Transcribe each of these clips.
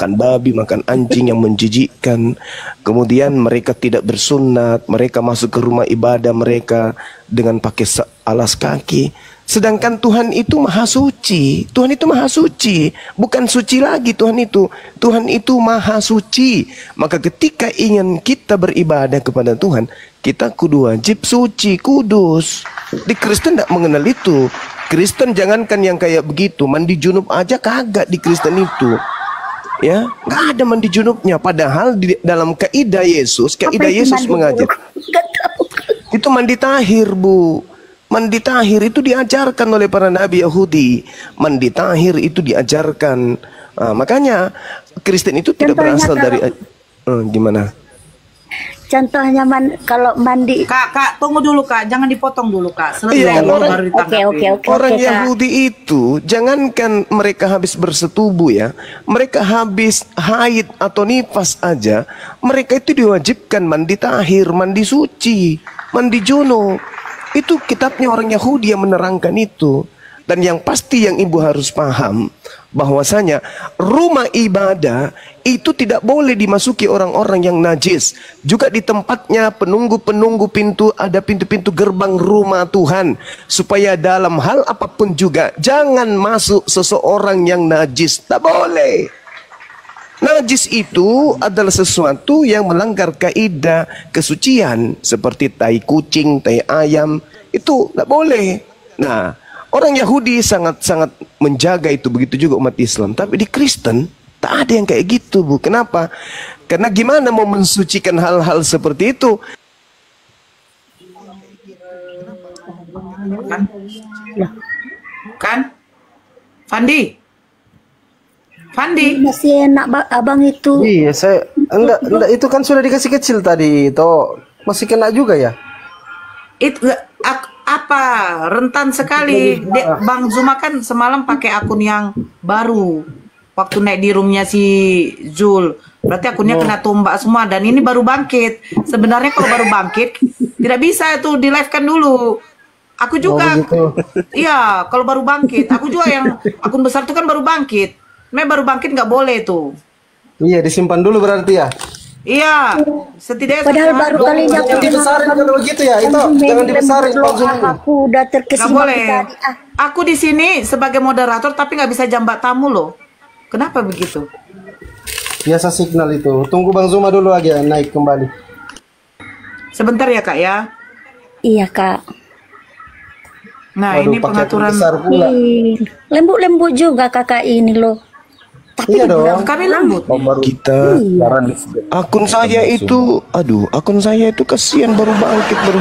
makan babi, makan anjing yang menjijikkan. Kemudian mereka tidak bersunat, mereka masuk ke rumah ibadah mereka dengan pakai alas kaki. Sedangkan Tuhan itu maha suci. Tuhan itu maha suci. Bukan suci lagi Tuhan itu. Tuhan itu maha suci. Maka ketika ingin kita beribadah kepada Tuhan, kita kudu wajib suci, kudus. Di Kristen tidak mengenal itu. Kristen jangankan yang kayak begitu, mandi junub aja kagak di Kristen itu. Ya, nggak ada mandi junubnya. Padahal di dalam kaidah Yesus mengajar itu mandi tahir, Bu. Mandi tahir itu diajarkan oleh para nabi Yahudi. Mandi tahir itu diajarkan. Makanya Kristen itu tidak berasal dari gimana? Contohnya kalau mandi. Kak, tunggu dulu Kak, jangan dipotong dulu Kak. Iya, Orang Yahudi itu jangankan mereka habis bersetubuh ya, mereka habis haid atau nifas aja, mereka itu diwajibkan mandi tahir, mandi suci, mandi junub. Itu kitabnya orang Yahudi yang menerangkan itu. Dan yang pasti yang ibu harus paham bahwasanya rumah ibadah itu tidak boleh dimasuki orang-orang yang najis. Juga di tempatnya penunggu-penunggu pintu, ada pintu-pintu gerbang rumah Tuhan. Supaya dalam hal apapun juga jangan masuk seseorang yang najis. Tak boleh. Najis itu adalah sesuatu yang melanggar kaidah kesucian. Seperti tai kucing, tai ayam. Itu tak boleh. Nah, orang Yahudi sangat-sangat menjaga itu, begitu juga umat Islam. Tapi di Kristen tak ada yang kayak gitu, Bu. Kenapa? Karena gimana mau mensucikan hal-hal seperti itu? Kan? Fandi masih enak abang itu. Iya, saya enggak itu kan sudah dikasih kecil tadi, toh masih kena juga ya. Itu apa rentan sekali. Bang Zuma kan semalam pakai akun yang baru waktu naik di roomnya si Zul, berarti akunnya kena tombak semua. Dan ini baru bangkit. Sebenarnya kalau baru bangkit tidak bisa itu di live kan dulu. Aku juga iya, kalau baru bangkit aku juga yang akun besar itu kan baru bangkit. Baru bangkit nggak boleh tuh. Iya, disimpan dulu berarti ya. Iya, setidaknya padahal baru kalinya jangan dibesarin kalau begitu ya. Itu jangan dibesarin. Aku udah terkesima. Nggak boleh. Aku di sini sebagai moderator tapi nggak bisa jambat tamu loh. Kenapa begitu? Biasa signal itu. Tunggu Bang Zuma dulu aja naik kembali. Sebentar ya Kak ya. Iya Kak. Nah, ini pengaturan lembut-lembut juga kakak ini loh. Tapi iya dong. Kami lembut. Kita akun saya itu, akun saya itu kasihan baru bangkit baru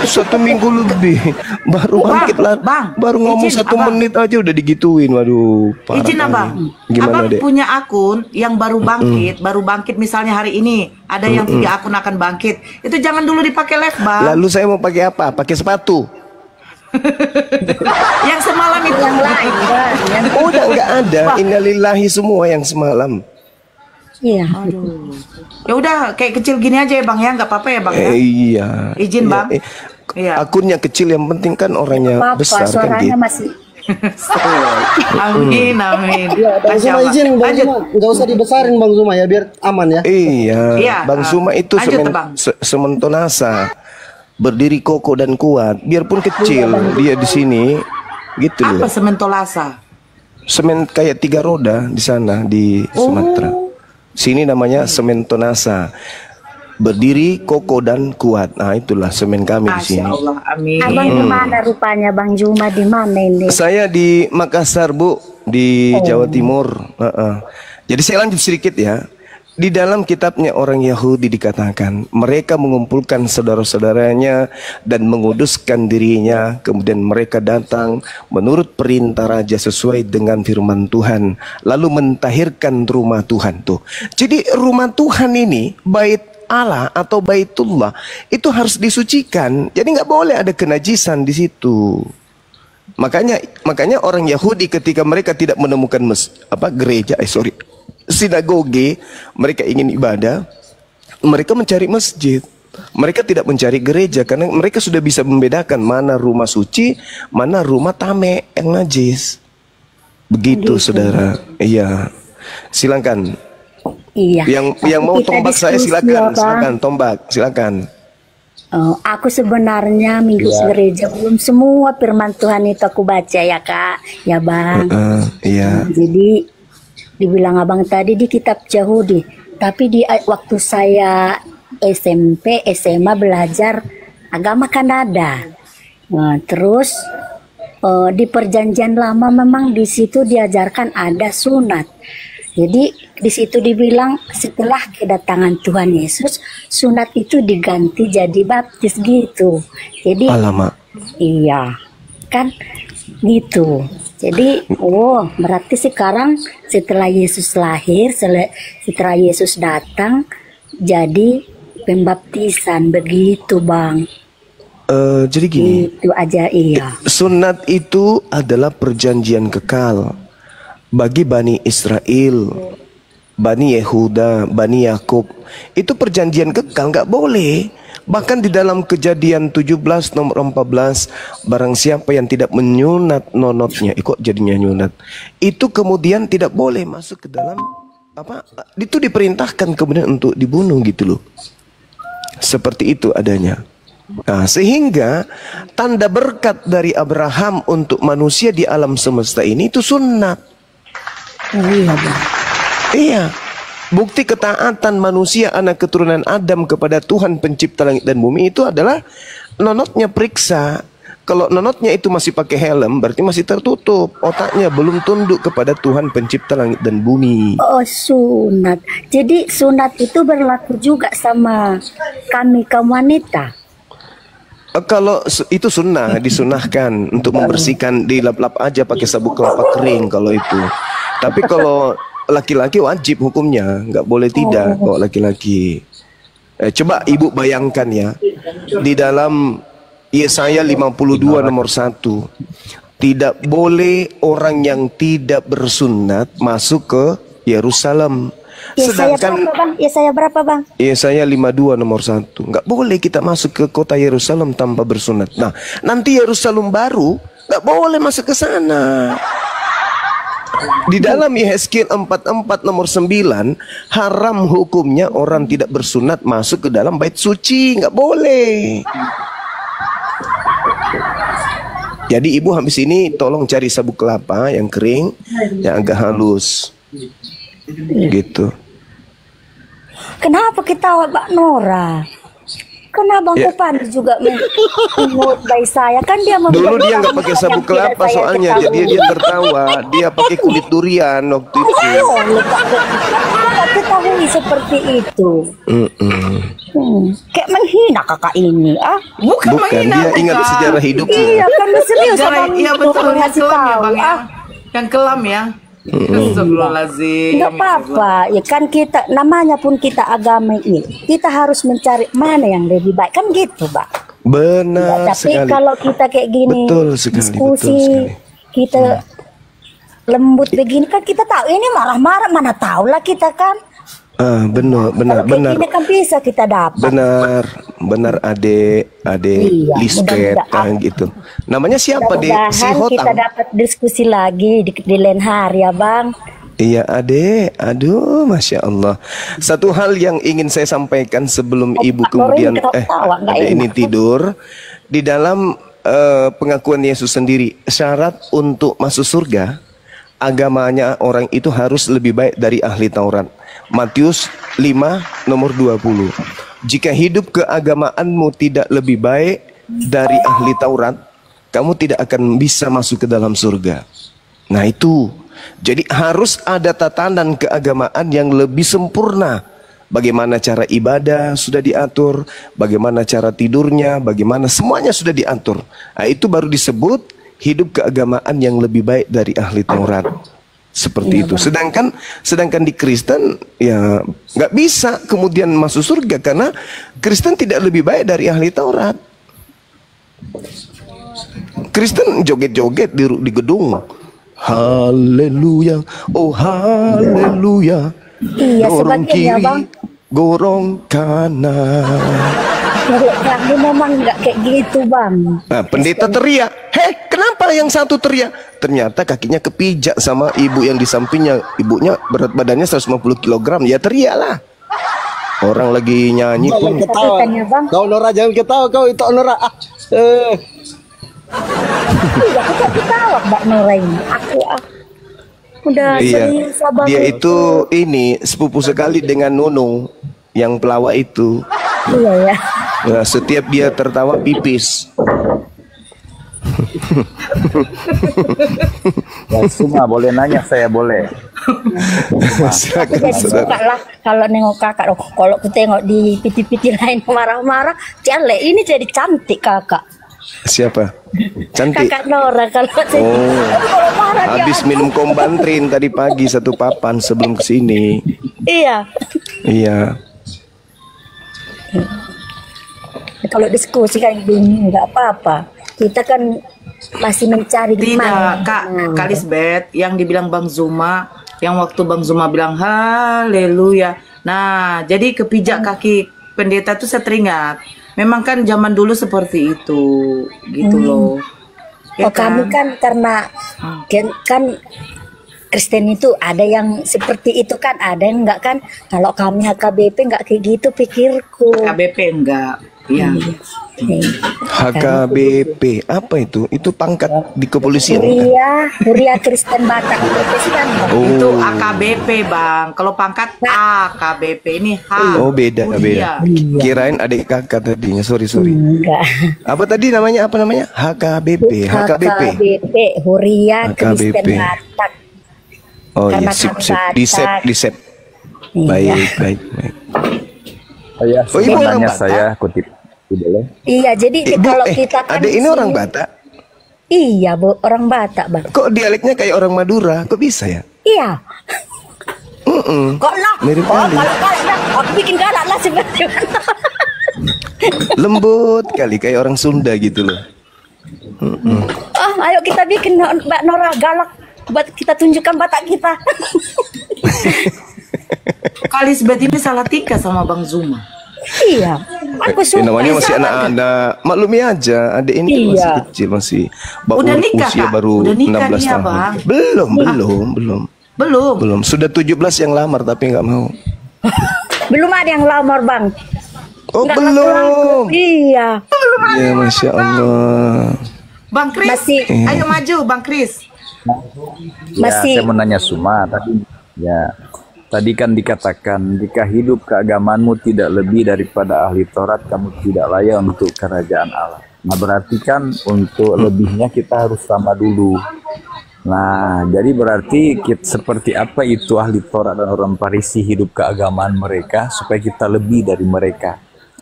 1 minggu lebih, baru bangkit lah, baru ngomong 1 menit aja udah digituin, waduh. Izin Abang, Abang punya akun yang baru bangkit misalnya hari ini ada yang 3 akun akan bangkit, itu jangan dulu dipakai live Bang. Lalu saya mau pakai apa? Pakai sepatu. Yang semalam itu yang lain. Udah nggak ada. Innalillahi semua yang semalam. Iya. Ya udah kayak kecil gini aja ya Bang ya, nggak apa-apa ya Bang ya. Iya. Izin Bang. Iya. Akunnya kecil yang penting kan orangnya besar kan gitu. Masih. Amin. Bang Zuma izin, Bang Zuma nggak usah dibesarin Bang Zuma ya biar aman ya. Iya. Bang Zuma itu sementonasa. Berdiri kokoh dan kuat, biarpun kecil dia di sini, gitu loh. Apa sementolasa? Semen kayak 3 roda di sana di Sumatera. Sini namanya sementonasa. Berdiri kokoh dan kuat. Nah, itulah semen kami di sini. Masya Allah, amin. Abang di mana rupanya Bang Zuma di mana ini? Saya di Makassar, Bu, di Jawa Timur. Jadi saya lanjut sedikit ya. Di dalam kitabnya orang Yahudi dikatakan mereka mengumpulkan saudara-saudaranya dan menguduskan dirinya. Kemudian mereka datang menurut perintah raja sesuai dengan firman Tuhan, lalu mentahirkan rumah Tuhan tuh. Jadi rumah Tuhan ini, bait Allah atau baitullah, itu harus disucikan. Jadi nggak boleh ada kenajisan di situ. Makanya orang Yahudi ketika mereka tidak menemukan sinagoge, mereka ingin ibadah, mereka mencari masjid. Mereka tidak mencari gereja karena mereka sudah bisa membedakan mana rumah suci, mana rumah tame yang najis. Begitu saudara. Iya. Silakan Iya. Yang mau Kita tombak saya diskusi ya, silakan, Bang. silakan tombak, silakan. Oh, aku sebenarnya minggu gereja belum semua firman Tuhan itu aku baca ya Kak, ya Bang. Iya. Jadi dibilang abang tadi di kitab Yahudi, tapi di waktu saya SMP, SMA belajar agama Kanada. Nah, terus di Perjanjian Lama memang di situ diajarkan ada sunat. Jadi di situ dibilang setelah kedatangan Tuhan Yesus, sunat itu diganti jadi baptis gitu. Jadi Alamak. iya, kan gitu. Jadi, berarti sekarang setelah Yesus lahir, setelah Yesus datang, jadi pembaptisan begitu, Bang. Jadi gini, Itu aja, iya. sunat itu adalah perjanjian kekal bagi Bani Israel, Bani Yehuda, Bani Yakub. Itu perjanjian kekal, nggak boleh. Bahkan di dalam Kejadian 17 nomor 14, barang siapa yang tidak menyunat nonotnya, kok jadinya nyunat, itu kemudian tidak boleh masuk ke dalam apa? Itu diperintahkan kemudian untuk dibunuh gitu loh. Seperti itu adanya. Nah, sehingga tanda berkat dari Abraham untuk manusia di alam semesta ini itu sunat. Iya, Bang. Iya. Bukti ketaatan manusia anak keturunan Adam kepada Tuhan pencipta langit dan bumi itu adalah nonotnya periksa. Kalau nonotnya itu masih pakai helm, berarti masih tertutup. Otaknya belum tunduk kepada Tuhan pencipta langit dan bumi. Oh, sunat. Jadi sunat itu berlaku juga sama kami kaum wanita. Kalau itu sunnah, disunahkan untuk membersihkan, dilap-lap aja pakai sabuk kelapa kering kalau itu. Tapi kalau laki-laki wajib hukumnya, nggak boleh tidak kalau laki-laki. Coba ibu bayangkan ya, di dalam Yesaya 52 nomor 1, tidak boleh orang yang tidak bersunat masuk ke Yerusalem. Yesaya berapa, Bang? Yesaya 52 nomor 1. Nggak boleh kita masuk ke kota Yerusalem tanpa bersunat. Nah, nanti Yerusalem baru nggak boleh masuk ke sana. Di dalam Yehezkiel 44 nomor 9, haram hukumnya orang tidak bersunat masuk ke dalam bait suci, nggak boleh. Jadi ibu habis ini tolong cari sabuk kelapa yang kering, yang agak halus, gitu. Kenapa ketawa Mbak Nora? Kenapa Bang Kupandi juga mengut bayi saya? Kan dia dulu dia nggak pakai sabuk kelapa soalnya, jadi dia tertawa. Dia pakai kulit durian waktu itu. Kakak ketahui seperti itu. Kayak menghina kakak ini, Bukan, dia ingat sejarah hidupnya. Iya, karena serius Sejarah, Bang iya itu betul, yang ngasih kelam ya tahu. Bang ya. Yang kelam ya. Astagfirullahaladzim. Nggak apa-apa, ya kan kita namanya pun kita agama ini, kita harus mencari mana yang lebih baik kan gitu, Bang. Benar Tapi sekali. kalau kita kayak gini Betul sekali, diskusi, betul sekali. kita lembut begini kan kita tahu ini marah-marah, mana tahu lah kita kan. Benar, Kalau kayak gini kan bisa kita dapat. benar adik Iya, Lisbeth mudah-mudahan. gitu. Namanya siapa dek? Si Mudah-mudahan kita Hotang. dapat diskusi lagi di lain hari ya, Bang. Iya adek, aduh masya Allah. Satu hal yang ingin saya sampaikan sebelum ibu Pak Nora kemudian ini ketawa, nggak adek ini enak. tidur, di dalam pengakuan Yesus sendiri, syarat untuk masuk surga agamanya orang itu harus lebih baik dari ahli Taurat. Matius 5 nomor 20. Jika hidup keagamaanmu tidak lebih baik dari ahli Taurat, kamu tidak akan bisa masuk ke dalam surga. Nah itu, jadi harus ada tatanan keagamaan yang lebih sempurna. Bagaimana cara ibadah sudah diatur, bagaimana cara tidurnya, bagaimana semuanya sudah diatur. Nah, itu baru disebut hidup keagamaan yang lebih baik dari ahli Taurat. Seperti itu. Sedangkan di Kristen ya nggak bisa kemudian masuk surga karena Kristen tidak lebih baik dari ahli Taurat. Kristen joget-joget di gedung. Haleluya, oh haleluya. Iya, Gorong sebagiannya, kiri, Bang. gorong kanan. Kami memang nggak kayak gitu, Bang. Nah, pendeta teriak, kenapa yang satu teriak? Ternyata kakinya kepijak sama ibu yang di sampingnya. Ibunya berat badannya 150 kg. Ya teriaklah. Orang lagi nyanyi pun. Ketawa. Tanya, Bang. Kau Nora jangan ketawa kau itu Nora. Iya, aku ketawa Mbak Nora ini. Aku udah Iya. serius abang. Dia itu ini sepupu sekali dengan Nunung yang pelawak itu. Iya ya. Nah, setiap dia tertawa pipis. Ya, semua boleh nanya, saya boleh. Aku Silakan, jadi saudara. suka lah kalau nengok kakak. Kalau aku tengok di piti-piti lain marah-marah, jelek. Ini jadi cantik kakak. Siapa? Cantik. Kakak Nora kalau kalau marah dia. Habis minum kombantrin tadi pagi 1 papan sebelum kesini. Iya. Iya. Kalau diskusi kan gini nggak apa-apa. Kita kan masih mencari di mana. Tidak, Kak Lisbeth, yang dibilang Bang Zuma, yang waktu Bang Zuma bilang haleluya. Nah, jadi kepijak kaki pendeta itu saya teringat. Memang kan zaman dulu seperti itu, gitu loh. Ya Oh kami kan karena kan Kristen itu ada yang seperti itu kan, ada yang enggak kan. Kalau kami HKBP enggak kayak gitu pikirku. KBP enggak, iya. HKBP apa itu? Itu pangkat di kepolisian. Huria Kristen Batak Protestan. Itu AKBP Bang. Kalau pangkat AKBP ini H. Oh beda Iya. Kirain adik kakak tadinya. Sorry. Enggak. Apa tadi namanya? Apa namanya? HKBP. HKBP Huria Kristen HKBP. Batak. Oh iya, Karena sip. kan Di sep. Iya. Baik. Saya Oh, ibu orang sebenarnya Batak? saya kutip boleh. Iya, jadi kalau kita kan adik di ini orang sini- Batak. Iya, Bu, orang Batak, Bang. Kok dialeknya kayak orang Madura? Kok bisa ya? Iya. Kok lah? Mirip kali. Kalau dah, aku bikin galak lah sebenarnya. Lembut kali kayak orang Sunda gitu loh. Ayo kita bikin Mbak Nora galak buat kita tunjukkan Batak kita. Kak Lisbeth ini salah tika sama Bang Zuma. Iya, aku suka. Namanya masih sama. anak-anak. Maklumi aja, adik ini kan masih Iya. kecil, masih Udah nikah, usia Kak? baru Udah nikah 16 dia, tahun. Bang? Belum. Sudah 17 yang lamar tapi nggak mau. Belum ada yang lamar, Bang. Oh, Nggak belum. laku-laku. Iya. Ya, Masya Allah. Bang Kris, Masih- ayo maju Bang Kris. Masih- Ya, saya mau nanya Suma tadi. Ya, tadi kan dikatakan jika hidup keagamanmu tidak lebih daripada ahli Taurat, kamu tidak layak untuk kerajaan Allah. Nah, berarti kan untuk lebihnya kita harus sama dulu. Nah, jadi berarti seperti apa itu ahli Taurat dan orang Farisi hidup keagamaan mereka supaya kita lebih dari mereka.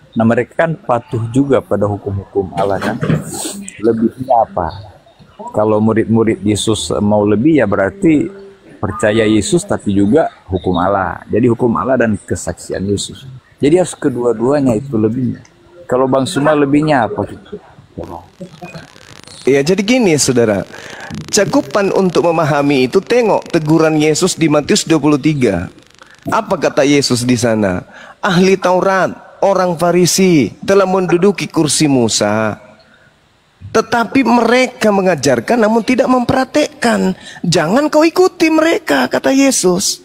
Nah, mereka kan patuh juga pada hukum-hukum Allah kan. Lebihnya apa? Kalau murid-murid Yesus mau lebih ya berarti percaya Yesus tapi juga hukum Allah. Jadi hukum Allah dan kesaksian Yesus. Jadi harus kedua-duanya itu lebihnya. Kalau Bang Suma lebihnya apa gitu? Ya, jadi gini, saudara. Cakupan untuk memahami itu tengok teguran Yesus di Matius 23. Apa kata Yesus di sana? Ahli Taurat, orang Farisi telah menduduki kursi Musa. Tetapi mereka mengajarkan namun tidak mempraktekkan. Jangan kau ikuti mereka, kata Yesus.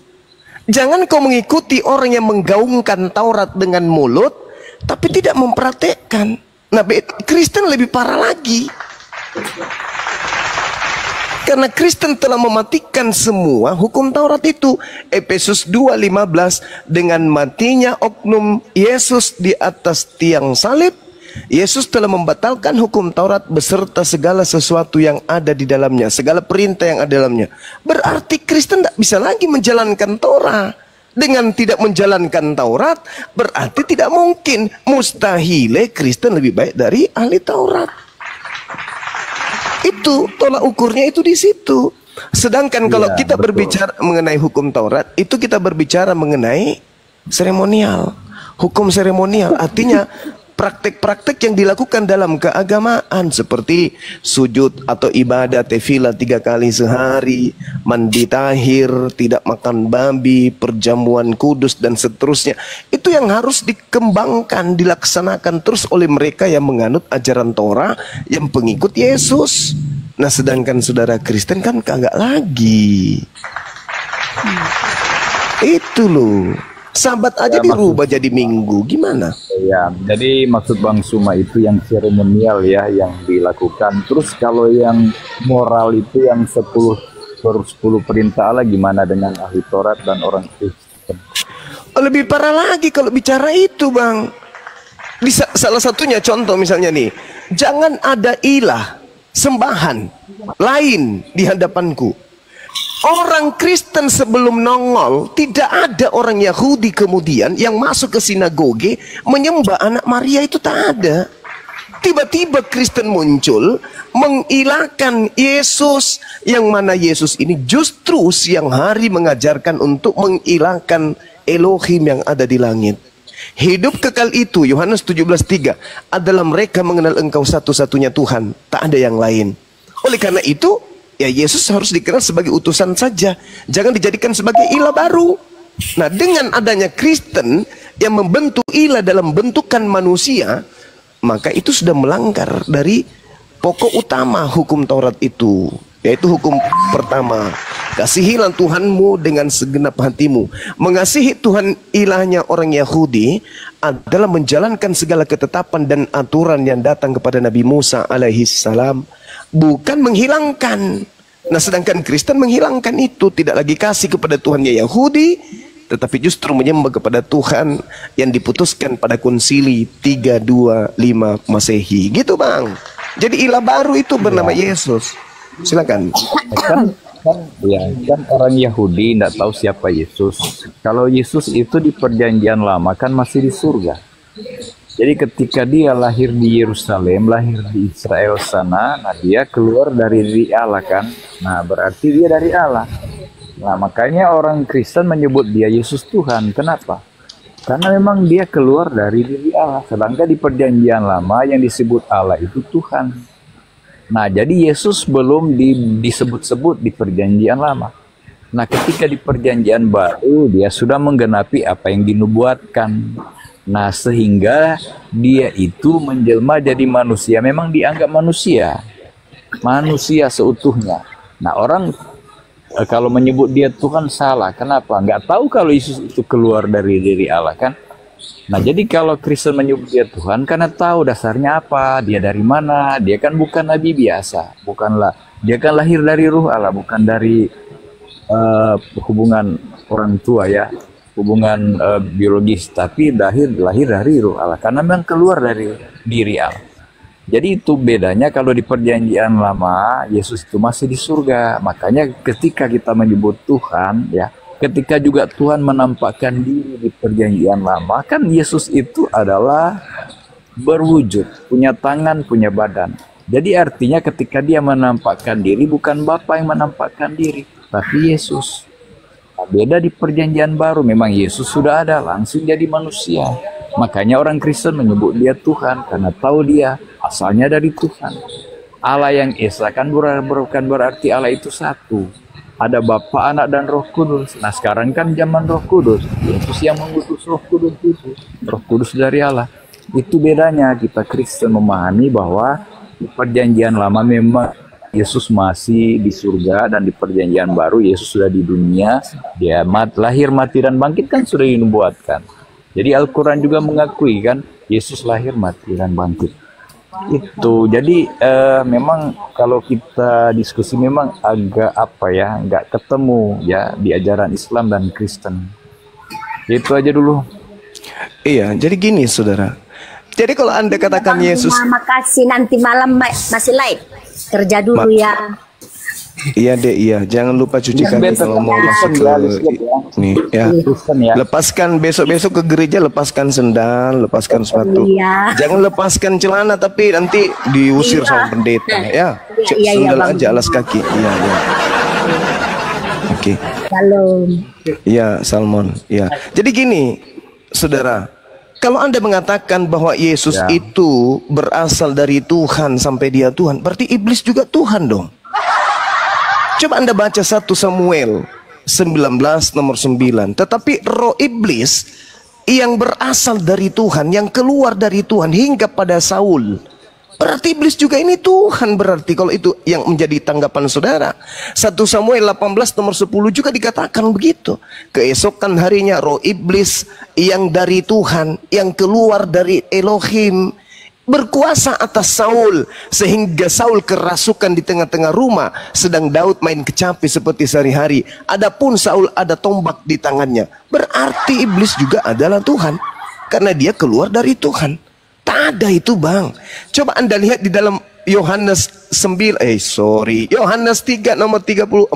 Jangan kau mengikuti orang yang menggaungkan Taurat dengan mulut tapi tidak mempraktekkan. Nah, Kristen lebih parah lagi. Karena Kristen telah mematikan semua hukum Taurat itu. Efesus 2:15, dengan matinya oknum Yesus di atas tiang salib, Yesus telah membatalkan hukum Taurat beserta segala sesuatu yang ada di dalamnya, segala perintah yang ada di dalamnya. Berarti Kristen tidak bisa lagi menjalankan Taurat. Dengan tidak menjalankan Taurat, berarti tidak mungkin, mustahil Kristen lebih baik dari ahli Taurat. Itu tolak ukurnya itu di situ. Sedangkan kalau Iya, kita betul. berbicara mengenai hukum Taurat, itu kita berbicara mengenai seremonial. Hukum seremonial artinya praktek-praktek yang dilakukan dalam keagamaan seperti sujud atau ibadah tefillah 3 kali sehari, mandi tahir, tidak makan babi, perjamuan kudus dan seterusnya. Itu yang harus dikembangkan, dilaksanakan terus oleh mereka yang menganut ajaran Torah, yang pengikut Yesus. Nah, sedangkan saudara Kristen kan kagak lagi. Itu loh. Sabat aja dirubah jadi Minggu. Gimana? Ya, jadi maksud Bang Suma itu yang seremonial ya, yang dilakukan. Terus kalau yang moral itu yang 10 perintah Allah, gimana dengan ahli Taurat dan orang Kristen? Lebih parah lagi kalau bicara itu, Bang. Salah satunya contoh misalnya nih, jangan ada ilah, sembahan lain di hadapanku. Orang Kristen sebelum nongol, tidak ada orang Yahudi kemudian yang masuk ke sinagoge menyembah anak Maria, itu tak ada. Tiba-tiba Kristen muncul mengilahkan Yesus, yang mana Yesus ini justru siang hari mengajarkan untuk mengilahkan Elohim yang ada di langit. Hidup kekal itu, Yohanes 17:3, adalah mereka mengenal Engkau satu-satunya Tuhan, tak ada yang lain. Oleh karena itu, ya Yesus harus dikenal sebagai utusan saja, jangan dijadikan sebagai ilah baru. Nah, dengan adanya Kristen yang membentuk ilah dalam bentukan manusia, maka itu sudah melanggar dari pokok utama hukum Taurat itu, yaitu hukum pertama, kasihilah Tuhanmu dengan segenap hatimu. Mengasihi Tuhan ilahnya orang Yahudi adalah menjalankan segala ketetapan dan aturan yang datang kepada Nabi Musa alaihi salam, bukan menghilangkan. Nah, sedangkan Kristen menghilangkan itu, tidak lagi kasih kepada Tuhannya Yahudi, tetapi justru menyembah kepada Tuhan yang diputuskan pada konsili 325 Masehi. Gitu, Bang. Jadi ilah baru itu bernama Yesus. Silakan. Kan orang Yahudi tidak tahu siapa Yesus. Kalau Yesus itu di perjanjian lama kan masih di surga. Jadi ketika dia lahir di Yerusalem, lahir di Israel sana, nah dia keluar dari diri Allah kan. Nah berarti dia dari Allah. Nah makanya orang Kristen menyebut dia Yesus Tuhan. Kenapa? Karena memang dia keluar dari diri Allah. Sedangkan di perjanjian lama yang disebut Allah itu Tuhan. Nah jadi Yesus belum disebut-sebut di perjanjian lama. Nah ketika di perjanjian baru dia sudah menggenapi apa yang dinubuatkan. Nah sehingga dia itu menjelma jadi manusia, memang dianggap manusia seutuhnya. Nah orang kalau menyebut dia Tuhan salah. Kenapa? Nggak tahu kalau Yesus itu keluar dari diri Allah kan. Nah jadi kalau Kristen menyebut dia Tuhan karena tahu dasarnya apa, dia dari mana, dia kan bukan nabi biasa, dia kan lahir dari ruh Allah, bukan dari hubungan orang tua ya, hubungan biologis, tapi lahir dari ruh Allah, karena memang keluar dari diri Allah. Jadi itu bedanya. Kalau di perjanjian lama Yesus itu masih di surga. Makanya ketika kita menyebut Tuhan ya, ketika juga Tuhan menampakkan diri di perjanjian lama, kan Yesus itu adalah berwujud, punya tangan, punya badan. Jadi artinya ketika dia menampakkan diri, bukan Bapa yang menampakkan diri, tapi Yesus. Nah, beda di perjanjian baru, memang Yesus sudah ada, langsung jadi manusia. Makanya orang Kristen menyebut dia Tuhan, karena tahu dia asalnya dari Tuhan. Allah yang Esa kan bukan berarti Allah itu satu. Ada Bapa, Anak, dan Roh Kudus. Nah sekarang kan zaman Roh Kudus. Yesus yang mengutus Roh Kudus itu. Roh Kudus dari Allah. Itu bedanya kita Kristen memahami bahwa di perjanjian lama memang Yesus masih di surga, dan di perjanjian baru Yesus sudah di dunia. Dia lahir, mati, dan bangkit kan sudah dinubuatkan. Jadi Al-Quran juga mengakui kan Yesus lahir, mati, dan bangkit. Itu jadi memang kalau kita diskusi memang agak nggak ketemu ya di ajaran Islam dan Kristen. Itu aja dulu. Iya, jadi gini saudara, jadi kalau Anda katakan Yesus, terima kasih, nanti malam masih live, kerja dulu ya. Iya deh, iya. Jangan lupa cuci kaki kalau mau masuk ke nih ya. Lepaskan besok-besok ke gereja, lepaskan sendal, lepaskan sepatu. Jangan lepaskan celana, tapi nanti diusir sama pendeta ya. Sendal aja, alas kaki. Iya, iya. Oke. Shalom. Iya, Salmon. Iya. Jadi gini, saudara, kalau Anda mengatakan bahwa Yesus itu berasal dari Tuhan sampai dia Tuhan, berarti iblis juga Tuhan dong. Coba Anda baca 1 Samuel 19 nomor 9. Tetapi roh iblis yang berasal dari Tuhan, yang keluar dari Tuhan hingga pada Saul, Berarti iblis juga ini Tuhan, berarti kalau itu yang menjadi tanggapan saudara. 1 Samuel 18 nomor 10 juga dikatakan begitu. Keesokan harinya roh iblis yang dari Tuhan, yang keluar dari Elohim, berkuasa atas Saul, sehingga Saul kerasukan di tengah-tengah rumah, sedang Daud main kecapi seperti sehari-hari. Adapun Saul ada tombak di tangannya. Berarti iblis juga adalah Tuhan, karena dia keluar dari Tuhan. Tak ada itu, Bang. Coba Anda lihat di dalam Yohanes 3 nomor 34.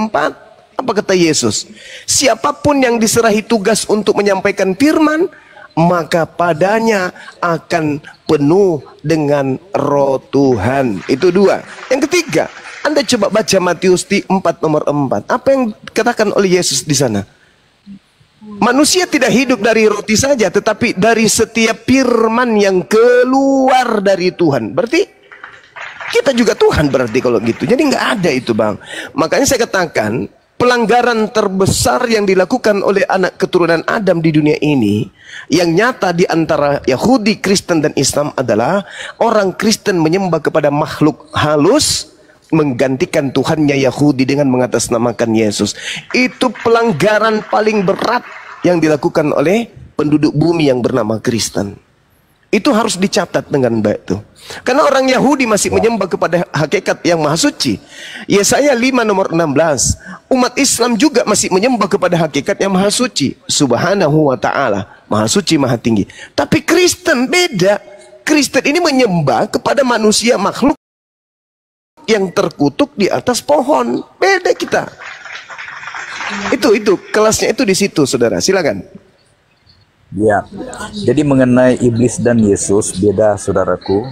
Apa kata Yesus? Siapapun yang diserahi tugas untuk menyampaikan firman, maka padanya akan penuh dengan roh Tuhan. Itu 2. Yang ketiga, Anda coba baca Matius 4 nomor 4. Apa yang dikatakan oleh Yesus di sana? Manusia tidak hidup dari roti saja, tetapi dari setiap firman yang keluar dari Tuhan. Berarti kita juga Tuhan berarti kalau gitu. Jadi nggak ada itu, Bang. Makanya saya katakan pelanggaran terbesar yang dilakukan oleh anak keturunan Adam di dunia ini, yang nyata di antara Yahudi, Kristen, dan Islam adalah orang Kristen menyembah kepada makhluk halus, menggantikan Tuhannya Yahudi dengan mengatasnamakan Yesus. Itu pelanggaran paling berat yang dilakukan oleh penduduk bumi yang bernama Kristen. Itu harus dicatat dengan baik tuh. Karena orang Yahudi masih menyembah kepada hakikat yang maha suci. Yesaya 5 nomor 16. Umat Islam juga masih menyembah kepada hakikat yang maha suci, Subhanahu wa ta'ala, maha suci, maha tinggi. Tapi Kristen beda. Kristen ini menyembah kepada manusia, makhluk yang terkutuk di atas pohon. Beda kita. Itu kelasnya itu di situ, saudara. Silakan. Ya, jadi mengenai iblis dan Yesus beda, saudaraku.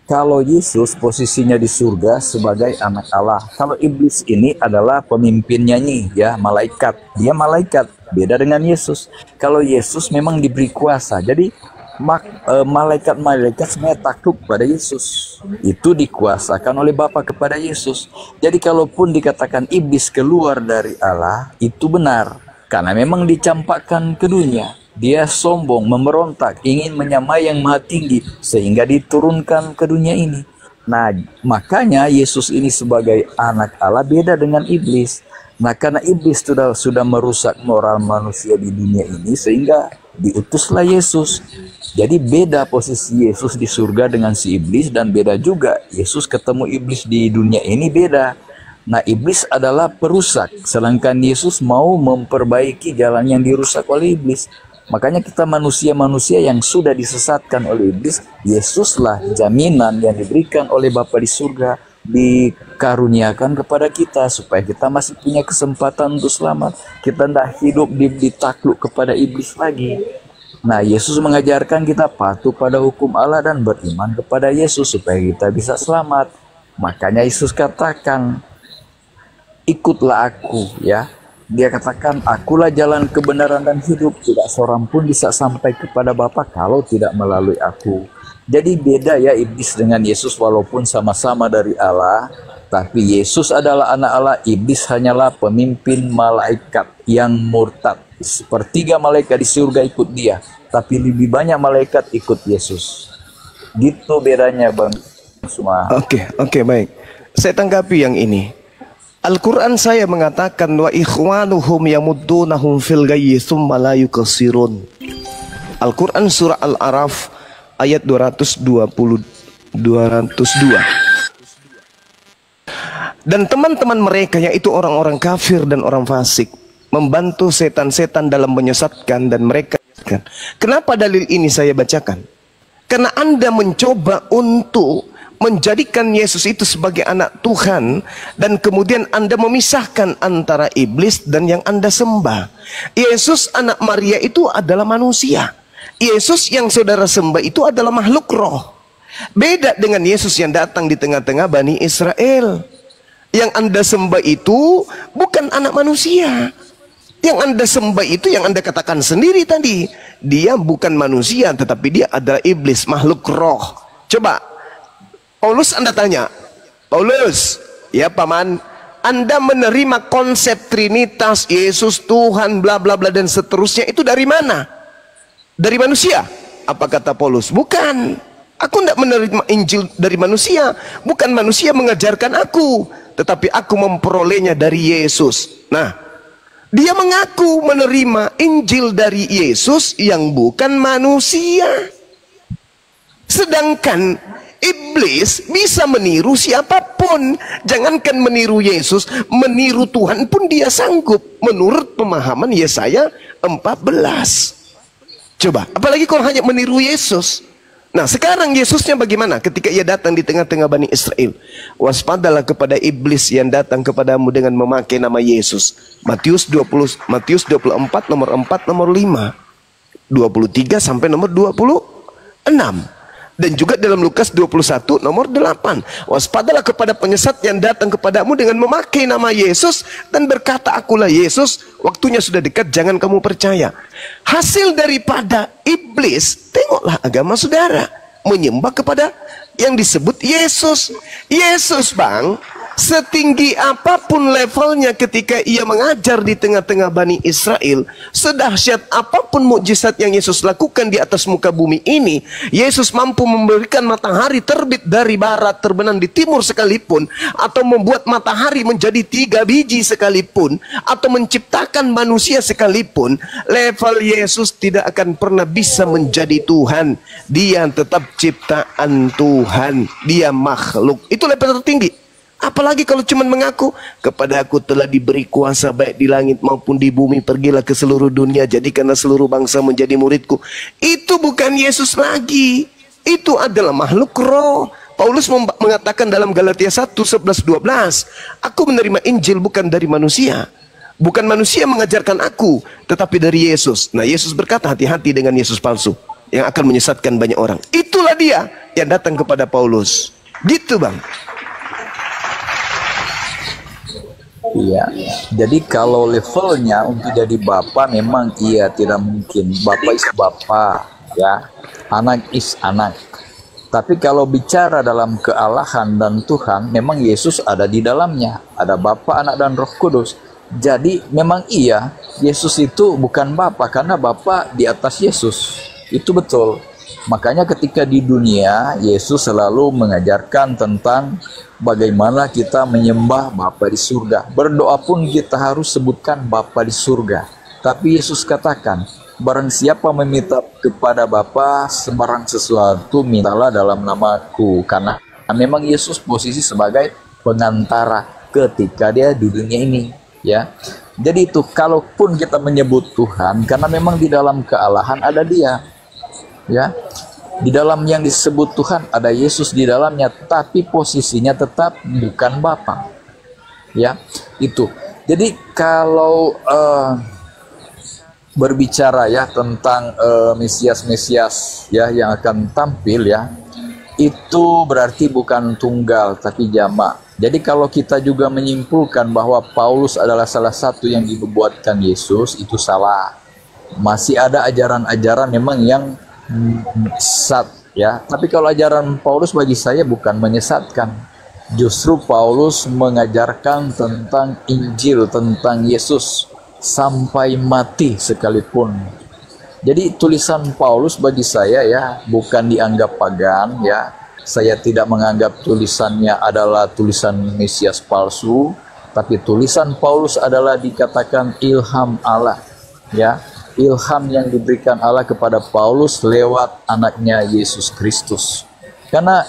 Kalau Yesus posisinya di surga sebagai anak Allah. Kalau iblis ini adalah pemimpinnya nih, ya, malaikat. Dia malaikat, beda dengan Yesus. Kalau Yesus memang diberi kuasa. Jadi malaikat-malaikat sebenarnya takluk pada Yesus. Itu dikuasakan oleh Bapa kepada Yesus. Jadi kalaupun dikatakan iblis keluar dari Allah, itu benar. Karena memang dicampakkan ke dunia. Dia sombong, memberontak, ingin menyamai yang maha tinggi, sehingga diturunkan ke dunia ini. Nah, makanya Yesus ini sebagai anak Allah beda dengan iblis. Nah, karena iblis sudah merusak moral manusia di dunia ini, sehingga diutuslah Yesus. Jadi beda posisi Yesus di surga dengan si iblis, dan beda juga Yesus ketemu iblis di dunia ini, beda. Nah, iblis adalah perusak, sedangkan Yesus mau memperbaiki jalan yang dirusak oleh iblis. Makanya kita manusia-manusia yang sudah disesatkan oleh iblis, Yesuslah jaminan yang diberikan oleh Bapa di surga, dikaruniakan kepada kita supaya kita masih punya kesempatan untuk selamat. Kita tidak hidup ditakluk kepada iblis lagi. Nah, Yesus mengajarkan kita patuh pada hukum Allah dan beriman kepada Yesus supaya kita bisa selamat. Makanya Yesus katakan, ikutlah aku, ya. Dia katakan, akulah jalan kebenaran dan hidup. Tidak seorang pun bisa sampai kepada Bapa kalau tidak melalui aku. Jadi beda ya iblis dengan Yesus, walaupun sama-sama dari Allah. Tapi Yesus adalah anak Allah, iblis hanyalah pemimpin malaikat yang murtad. Sepertiga malaikat di surga ikut dia, tapi lebih banyak malaikat ikut Yesus. Gitu bedanya, Bang semua. Oke, baik. Saya tanggapi yang ini. Al-Quran saya mengatakan wa ikhwanuhum yamuddunahum fil ghayyi tsumma la yuqsirun. Al-Quran surah Al-Araf ayat 202. Dan teman-teman mereka, yaitu orang-orang kafir dan orang fasik, membantu setan-setan dalam menyesatkan dan mereka. Kenapa dalil ini saya bacakan? Karena Anda mencoba untuk menjadikan Yesus itu sebagai anak Tuhan, dan kemudian Anda memisahkan antara iblis dan yang Anda sembah. Yesus anak Maria itu adalah manusia. Yesus yang saudara sembah itu adalah makhluk roh. Beda dengan Yesus yang datang di tengah-tengah Bani Israel. Yang Anda sembah itu bukan anak manusia. Yang Anda sembah itu yang Anda katakan sendiri tadi. Dia bukan manusia, tetapi dia adalah iblis, makhluk roh. Coba Paulus Anda tanya, Paulus, ya paman, Anda menerima konsep Trinitas, Yesus Tuhan, bla bla bla dan seterusnya itu dari mana? Dari manusia? Apa kata Paulus? Bukan. Aku tidak menerima Injil dari manusia. Bukan manusia mengajarkan aku, tetapi aku memperolehnya dari Yesus. Nah, dia mengaku menerima Injil dari Yesus yang bukan manusia. Sedangkan iblis bisa meniru siapapun. Jangankan meniru Yesus, meniru Tuhan pun dia sanggup. Menurut pemahaman Yesaya 14. Coba, apalagi kalau hanya meniru Yesus. Nah, sekarang Yesusnya bagaimana ketika ia datang di tengah-tengah Bani Israel? Waspadalah kepada iblis yang datang kepadamu dengan memakai nama Yesus. Matius 24 nomor 4 nomor 5. 23 sampai nomor 26. Dan juga dalam Lukas 21 nomor 8. Waspadalah kepada penyesat yang datang kepadamu dengan memakai nama Yesus dan berkata, akulah Yesus, waktunya sudah dekat, jangan kamu percaya. Hasil daripada iblis, tengoklah agama saudara, menyembah kepada yang disebut Yesus. Yesus, Bang, setinggi apapun levelnya ketika ia mengajar di tengah-tengah Bani Israel, sedahsyat apapun mukjizat yang Yesus lakukan di atas muka bumi ini, Yesus mampu memberikan matahari terbit dari barat terbenam di timur sekalipun, atau membuat matahari menjadi 3 biji sekalipun, atau menciptakan manusia sekalipun, level Yesus tidak akan pernah bisa menjadi Tuhan. Dia tetap ciptaan Tuhan, dia makhluk. Itu level tertinggi. Apalagi kalau cuma mengaku, kepada aku telah diberi kuasa baik di langit maupun di bumi, pergilah ke seluruh dunia, jadikanlah seluruh bangsa menjadi muridku. Itu bukan Yesus lagi. Itu adalah makhluk roh. Paulus mengatakan dalam Galatia 1:11-12, aku menerima Injil bukan dari manusia. Bukan manusia mengajarkan aku, tetapi dari Yesus. Nah, Yesus berkata, hati-hati dengan Yesus palsu yang akan menyesatkan banyak orang. Itulah dia yang datang kepada Paulus. Gitu, Bang. Iya, jadi kalau levelnya untuk jadi bapak memang iya tidak mungkin. Bapak is bapak, ya, anak is anak. Tapi kalau bicara dalam kealahan dan Tuhan, memang Yesus ada di dalamnya. Ada Bapa, Anak, dan Roh Kudus. Jadi memang iya, Yesus itu bukan Bapa karena Bapa di atas Yesus. Itu betul. Makanya ketika di dunia, Yesus selalu mengajarkan tentang bagaimana kita menyembah Bapa di surga. Berdoa pun kita harus sebutkan Bapa di surga. Tapi Yesus katakan, barang siapa meminta kepada Bapa sebarang sesuatu, mintalah dalam namaku. Karena memang Yesus posisi sebagai pengantara ketika dia di dunia ini. Ya, jadi itu kalaupun kita menyebut Tuhan, karena memang di dalam kealahan ada Dia. Ya, di dalam yang disebut Tuhan ada Yesus di dalamnya, tapi posisinya tetap bukan Bapa. Ya, itu. Jadi kalau berbicara ya tentang Mesias ya yang akan tampil ya, itu berarti bukan tunggal tapi jamak. Jadi kalau kita juga menyimpulkan bahwa Paulus adalah salah satu yang dinubuatkan Yesus, itu salah. Masih ada ajaran-ajaran memang yang sesat ya, tapi kalau ajaran Paulus bagi saya bukan menyesatkan. Justru Paulus mengajarkan tentang Injil, tentang Yesus sampai mati sekalipun. Jadi tulisan Paulus bagi saya ya bukan dianggap pagan ya. Saya tidak menganggap tulisannya adalah tulisan Mesias palsu, tapi tulisan Paulus adalah dikatakan ilham Allah ya. Ilham yang diberikan Allah kepada Paulus lewat anaknya Yesus Kristus. Karena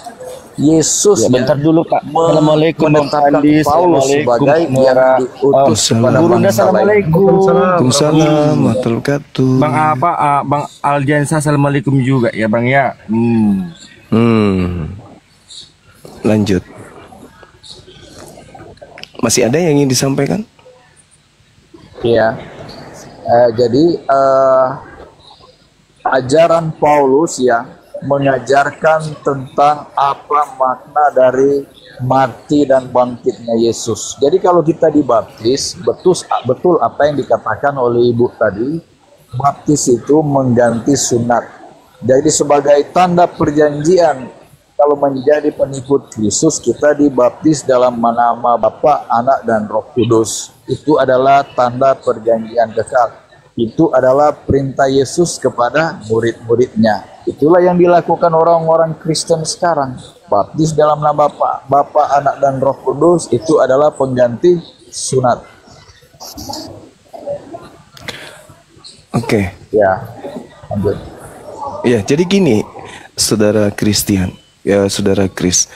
Yesus ya, bentar dulu Pak. Assalamualaikum menetapkan Paulus sebagai yang diutus kepada bangsa. Assalamualaikum. Waalaikumsalam warahmatullahi wabarakatuh. Bang apa? Bang Aljansa, assalamualaikum juga ya Bang ya. Lanjut. Masih ada yang ingin disampaikan? Ya. Jadi ajaran Paulus ya mengajarkan tentang apa makna dari mati dan bangkitnya Yesus. Jadi kalau kita dibaptis, betul apa yang dikatakan oleh Ibu tadi, baptis itu mengganti sunat. Jadi sebagai tanda perjanjian, kalau menjadi pengikut Kristus, kita dibaptis dalam nama Bapa, Anak, dan Roh Kudus. Itu adalah tanda perjanjian kekal. Itu adalah perintah Yesus kepada murid-muridnya. Itulah yang dilakukan orang-orang Kristen sekarang. Baptis dalam nama Bapa, Anak, dan Roh Kudus itu adalah pengganti sunat. Oke. Ya, lanjut. Ya, jadi gini, saudara Christian, ya saudara Chris.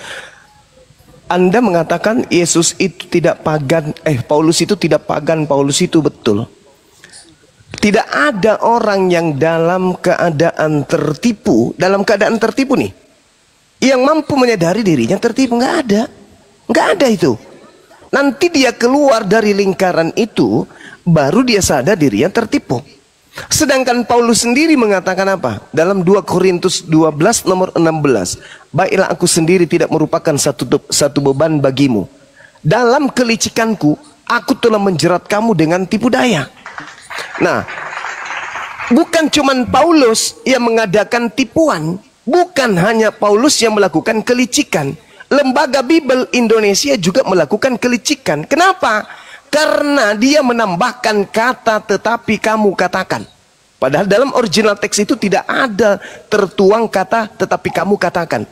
Anda mengatakan Yesus itu tidak pagan, Paulus itu tidak pagan, Paulus itu betul. Tidak ada orang yang dalam keadaan tertipu nih, yang mampu menyadari dirinya tertipu. Nggak ada itu. Nanti dia keluar dari lingkaran itu, baru dia sadar dirinya tertipu. Sedangkan Paulus sendiri mengatakan apa? Dalam 2 Korintus 12 nomor 16. Baiklah aku sendiri tidak merupakan satu beban bagimu. Dalam kelicikanku, aku telah menjerat kamu dengan tipu daya. Nah, bukan cuman Paulus yang mengadakan tipuan. Bukan hanya Paulus yang melakukan kelicikan. Lembaga Bible Indonesia juga melakukan kelicikan. Kenapa? Karena dia menambahkan kata tetapi kamu katakan. Padahal dalam original teks itu tidak ada tertuang kata tetapi kamu katakan.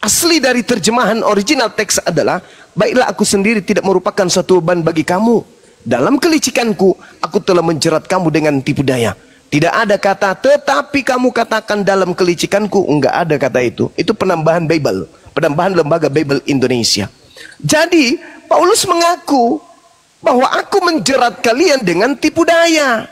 Asli dari terjemahan original teks adalah, baiklah aku sendiri tidak merupakan suatu beban bagi kamu. Dalam kelicikanku aku telah menjerat kamu dengan tipu daya. Tidak ada kata tetapi kamu katakan dalam kelicikanku. Enggak ada kata itu. Itu penambahan Bible, penambahan lembaga Bible Indonesia. Jadi Paulus mengaku bahwa aku menjerat kalian dengan tipu daya.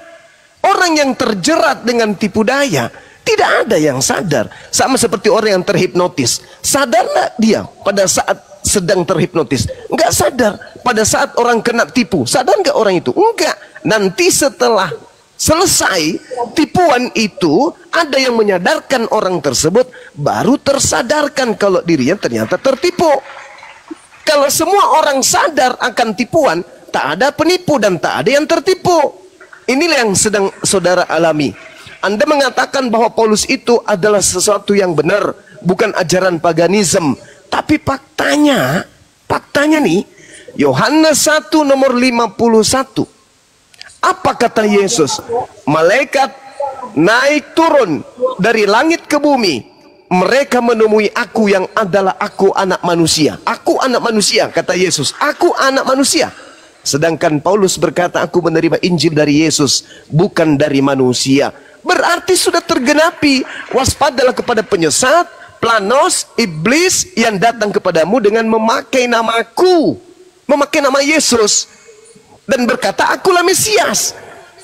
Orang yang terjerat dengan tipu daya tidak ada yang sadar. Sama seperti orang yang terhipnotis. Sadar nggak dia pada saat sedang terhipnotis? Nggak sadar. Pada saat orang kena tipu, sadar nggak orang itu? Enggak. Nanti setelah selesai tipuan itu, ada yang menyadarkan orang tersebut, baru tersadarkan kalau dirinya ternyata tertipu. Kalau semua orang sadar akan tipuan, tak ada penipu dan tak ada yang tertipu. Inilah yang sedang saudara alami. Anda mengatakan bahwa Paulus itu adalah sesuatu yang benar, bukan ajaran paganisme. Tapi faktanya nih, Yohanes 1 nomor 51. Apa kata Yesus? Malaikat naik turun dari langit ke bumi. Mereka menemui aku yang adalah aku anak manusia. Aku anak manusia, kata Yesus. Aku anak manusia. Sedangkan Paulus berkata, aku menerima Injil dari Yesus, bukan dari manusia. Berarti sudah tergenapi. Waspadalah kepada penyesat, planos, iblis yang datang kepadamu dengan memakai namaku, memakai nama Yesus, dan berkata, akulah Mesias.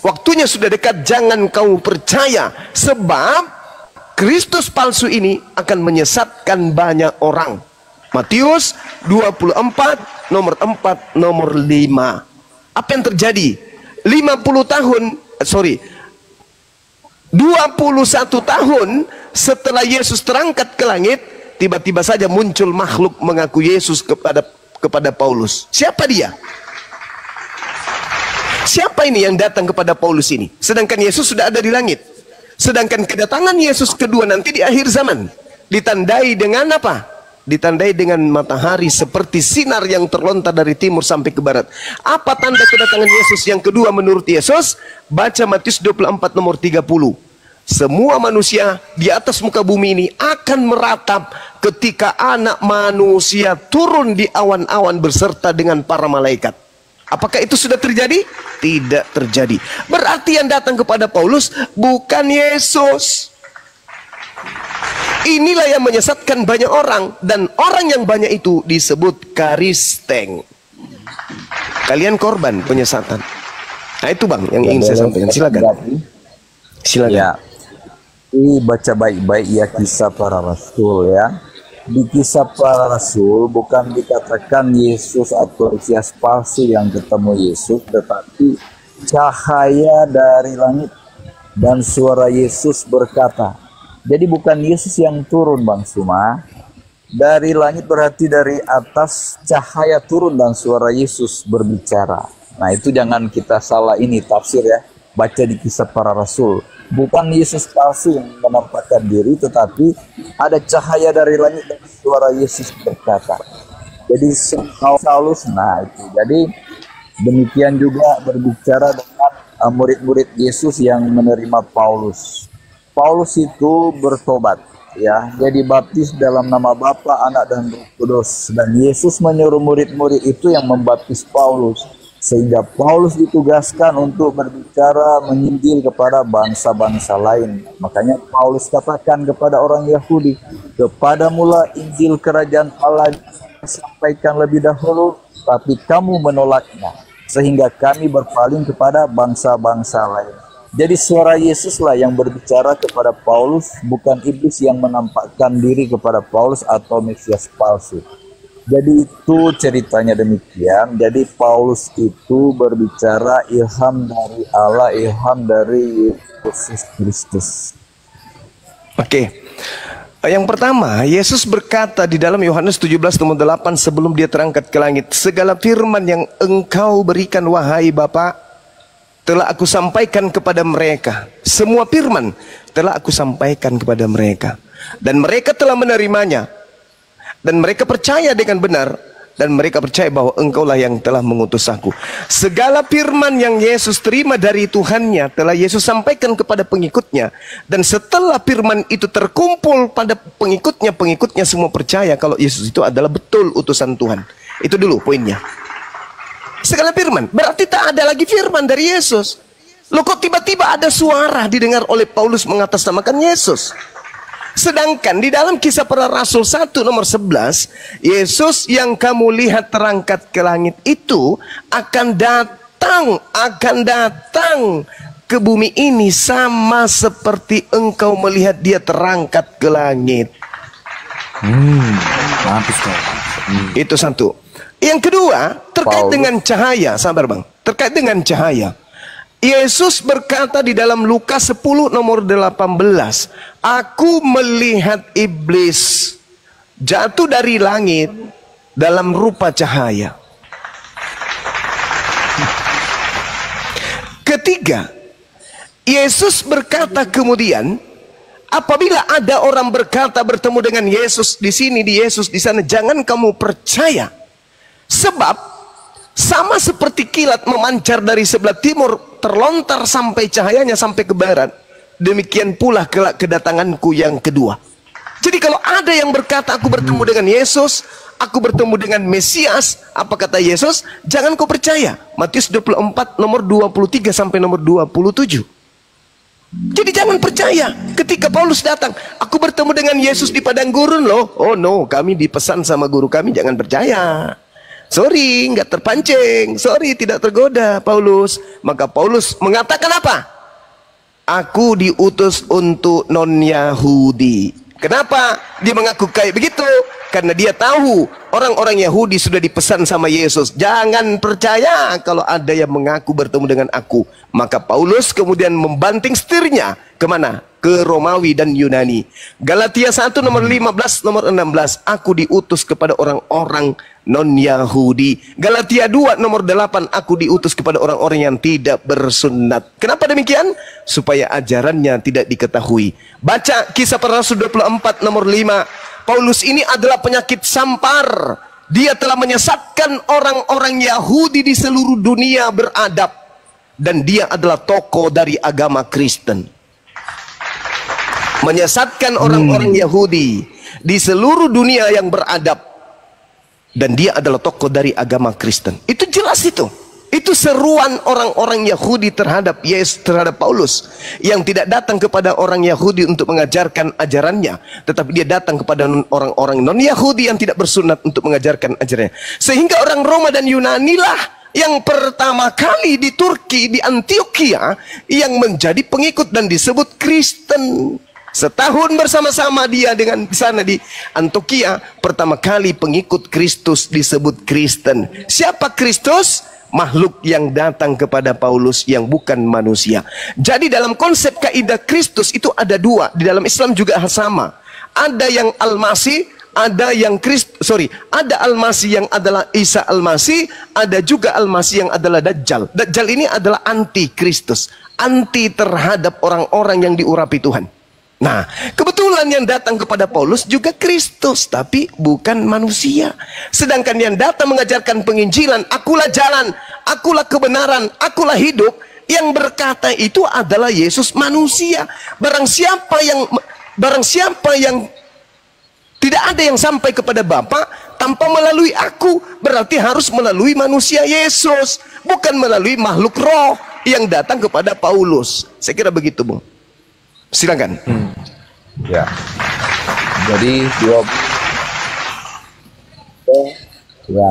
Waktunya sudah dekat, jangan kau percaya. Sebab Kristus palsu ini akan menyesatkan banyak orang. Matius 24 nomor 4 nomor 5. Apa yang terjadi? 21 tahun setelah Yesus terangkat ke langit, tiba-tiba saja muncul makhluk mengaku Yesus kepada Paulus. Siapa dia? Siapa ini yang datang kepada Paulus ini? Sedangkan Yesus sudah ada di langit. Sedangkan kedatangan Yesus kedua nanti di akhir zaman ditandai dengan apa? Ditandai dengan matahari seperti sinar yang terlontar dari timur sampai ke barat. Apa tanda kedatangan Yesus yang kedua menurut Yesus? Baca Matius 24 nomor 30. Semua manusia di atas muka bumi ini akan meratap ketika anak manusia turun di awan-awan berserta dengan para malaikat. Apakah itu sudah terjadi? Tidak terjadi. Berarti yang datang kepada Paulus bukan Yesus. Inilah yang menyesatkan banyak orang. Dan orang yang banyak itu disebut Kristen. Kalian korban penyesatan. Nah itu bang yang ingin saya sampaikan. Silakan. Silakan. Ya. Ini baca baik-baik ya kisah para rasul ya. Di kisah para rasul bukan dikatakan Yesus atau Mesias palsu yang ketemu Yesus, tetapi cahaya dari langit dan suara Yesus berkata. Jadi bukan Yesus yang turun Bang Suma. Dari langit berarti dari atas cahaya turun dan suara Yesus berbicara. Nah itu jangan kita salah ini tafsir ya. Baca di kisah para rasul. Bukan Yesus palsu yang menampakkan diri, tetapi ada cahaya dari langit dan suara Yesus berkata. Jadi Saulus, nah itu. Jadi demikian juga berbicara dengan murid-murid Yesus yang menerima Paulus. Paulus itu bertobat, ya, dia dibaptis dalam nama Bapa, Anak, dan Roh Kudus. Dan Yesus menyuruh murid-murid itu yang membaptis Paulus, sehingga Paulus ditugaskan untuk berbicara menginjil kepada bangsa-bangsa lain. Makanya Paulus katakan kepada orang Yahudi, kepadamulah Injil Kerajaan Allah disampaikan lebih dahulu, tapi kamu menolaknya, sehingga kami berpaling kepada bangsa-bangsa lain. Jadi suara Yesuslah yang berbicara kepada Paulus, bukan iblis yang menampakkan diri kepada Paulus atau Mesias palsu. Jadi itu ceritanya demikian. Jadi Paulus itu berbicara ilham dari Allah, ilham dari Yesus Kristus. Oke. Yang pertama, Yesus berkata di dalam Yohanes 17 nomor 8 sebelum dia terangkat ke langit, segala firman yang engkau berikan wahai Bapa, telah aku sampaikan kepada mereka. Semua firman telah aku sampaikan kepada mereka. Dan mereka telah menerimanya. Dan mereka percaya dengan benar. Dan mereka percaya bahwa engkaulah yang telah mengutus aku. Segala firman yang Yesus terima dari Tuhannya telah Yesus sampaikan kepada pengikutnya. Dan setelah firman itu terkumpul pada pengikutnya, pengikutnya semua percaya kalau Yesus itu adalah betul utusan Tuhan. Itu dulu poinnya. Segala firman, berarti tak ada lagi firman dari Yesus. Loh, kok tiba-tiba ada suara didengar oleh Paulus mengatasnamakan Yesus? Sedangkan di dalam Kisah Para Rasul 1 nomor 11, Yesus yang kamu lihat terangkat ke langit itu akan datang ke bumi ini sama seperti engkau melihat dia terangkat ke langit. Mampus kau. Itu satu. Yang kedua, terkait dengan cahaya, sabar bang. Terkait dengan cahaya. Yesus berkata di dalam Lukas 10 nomor 18, aku melihat iblis jatuh dari langit dalam rupa cahaya. Ketiga, Yesus berkata kemudian, apabila ada orang berkata bertemu dengan Yesus di sini, di Yesus di sana, jangan kamu percaya. Sebab sama seperti kilat memancar dari sebelah timur, terlontar sampai cahayanya sampai ke barat, demikian pula kelak kedatanganku yang kedua. Jadi kalau ada yang berkata aku bertemu dengan Yesus, aku bertemu dengan Mesias, apa kata Yesus? Jangan kau percaya. Matius 24 nomor 23 sampai nomor 27. Jadi jangan percaya. Ketika Paulus datang, aku bertemu dengan Yesus di padang gurun loh. Oh no, kami dipesan sama guru kami, jangan percaya. Sorry, nggak terpancing. Sorry, tidak tergoda Paulus. Maka Paulus mengatakan apa? Aku diutus untuk non-Yahudi. Kenapa dia mengaku kayak begitu? Karena dia tahu orang-orang Yahudi sudah dipesan sama Yesus. Jangan percaya kalau ada yang mengaku bertemu dengan aku. Maka Paulus kemudian membanting setirnya. Kemana? Ke Romawi dan Yunani. Galatia 1 nomor 15 nomor 16. Aku diutus kepada orang-orang non-Yahudi. Galatia 2 nomor 8. Aku diutus kepada orang-orang yang tidak bersunat. Kenapa demikian? Supaya ajarannya tidak diketahui. Baca Kisah Para Rasul 24 nomor 5. Paulus ini adalah penyakit sampar. Dia telah menyesatkan orang-orang Yahudi di seluruh dunia beradab. Dan dia adalah tokoh dari agama Kristen. Menyesatkan orang-orang Yahudi di seluruh dunia yang beradab. Dan dia adalah tokoh dari agama Kristen. Itu jelas itu. Itu seruan orang-orang Yahudi terhadap Yesus, terhadap Paulus, yang tidak datang kepada orang Yahudi untuk mengajarkan ajarannya, tetapi dia datang kepada orang-orang non-Yahudi yang tidak bersunat untuk mengajarkan ajarannya. Sehingga orang Roma dan Yunani lah yang pertama kali di Turki, di Antioquia, yang menjadi pengikut dan disebut Kristen. Setahun bersama-sama dia dengan di sana di Antioquia, pertama kali pengikut Kristus disebut Kristen. Siapa Kristus? Makhluk yang datang kepada Paulus yang bukan manusia. Jadi dalam konsep kaidah Kristus itu ada dua. Di dalam Islam juga sama. Ada yang Al-Masih, ada yang ada Al-Masih yang adalah Isa Al-Masih, ada juga Al-Masih yang adalah Dajjal. Dajjal ini adalah anti Kristus, anti terhadap orang-orang yang diurapi Tuhan. Nah, kebetulan yang datang kepada Paulus juga Kristus, tapi bukan manusia. Sedangkan yang datang mengajarkan penginjilan, akulah jalan, akulah kebenaran, akulah hidup, Yang berkata itu adalah Yesus manusia. Barang siapa yang tidak ada yang sampai kepada Bapa tanpa melalui aku, berarti harus melalui manusia Yesus, bukan melalui makhluk roh yang datang kepada Paulus. Saya kira begitu, Bung. Silakan. Ya. Jadi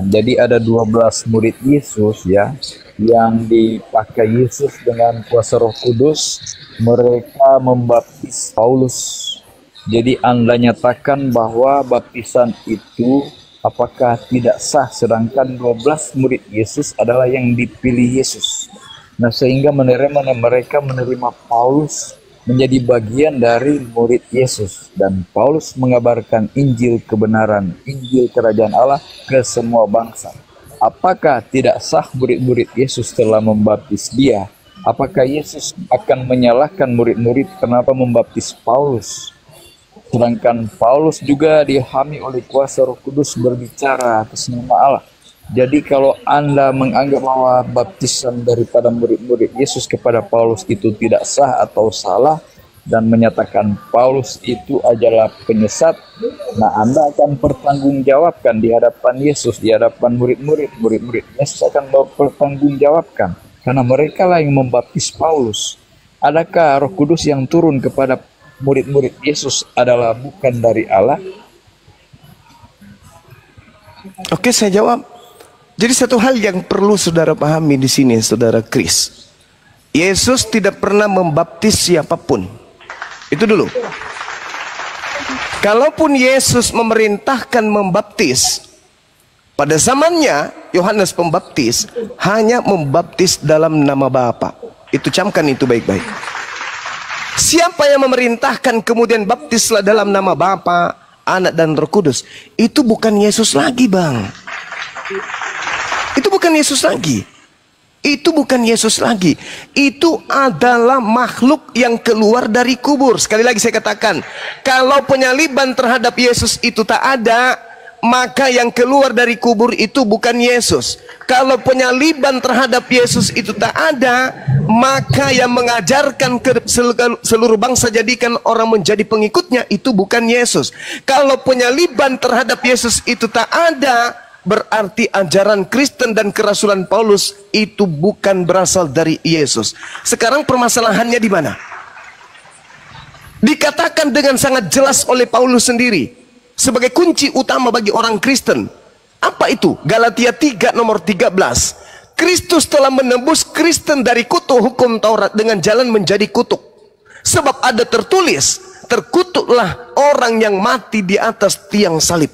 jadi ada 12 murid Yesus ya, yang dipakai Yesus dengan kuasa Roh Kudus. Mereka membaptis Paulus. Jadi Anda nyatakan bahwa baptisan itu apakah tidak sah, sedangkan 12 murid Yesus adalah yang dipilih Yesus. Nah, sehingga mereka menerima Paulus menjadi bagian dari murid Yesus, dan Paulus mengabarkan Injil kebenaran, Injil kerajaan Allah ke semua bangsa. Apakah tidak sah murid-murid Yesus telah membaptis dia? Apakah Yesus akan menyalahkan murid-murid kenapa membaptis Paulus? Sedangkan Paulus juga dihami oleh kuasa Roh Kudus berbicara atas nama Allah. Jadi kalau Anda menganggap bahwa baptisan daripada murid-murid Yesus kepada Paulus itu tidak sah atau salah, dan menyatakan Paulus itu adalah penyesat, nah Anda akan pertanggungjawabkan di hadapan Yesus, di hadapan murid-murid Yesus akan pertanggungjawabkan, karena mereka lah yang membaptis Paulus. Adakah Roh Kudus yang turun kepada murid-murid Yesus adalah bukan dari Allah? Oke, saya jawab. Jadi satu hal yang perlu saudara pahami di sini, saudara Chris. Yesus tidak pernah membaptis siapapun. Itu dulu. Kalaupun Yesus memerintahkan membaptis, pada zamannya Yohanes Pembaptis hanya membaptis dalam nama Bapa. Itu camkan itu baik-baik. Siapa yang memerintahkan kemudian baptislah dalam nama Bapa, Anak dan Roh Kudus, itu bukan Yesus lagi, Bang. Itu bukan Yesus lagi. Itu bukan Yesus lagi. Itu adalah makhluk yang keluar dari kubur. Sekali lagi saya katakan, kalau penyaliban terhadap Yesus itu tak ada, maka yang keluar dari kubur itu bukan Yesus. Kalau penyaliban terhadap Yesus itu tak ada, maka yang mengajarkan ke seluruh bangsa jadikan orang menjadi pengikutnya itu bukan Yesus. Kalau penyaliban terhadap Yesus itu tak ada, berarti ajaran Kristen dan kerasulan Paulus itu bukan berasal dari Yesus. Sekarang permasalahannya di mana? Dikatakan dengan sangat jelas oleh Paulus sendiri sebagai kunci utama bagi orang Kristen. Apa itu? Galatia 3 nomor 13. Kristus telah menebus Kristen dari kutuk hukum Taurat dengan jalan menjadi kutuk. Sebab ada tertulis, terkutuklah orang yang mati di atas tiang salib.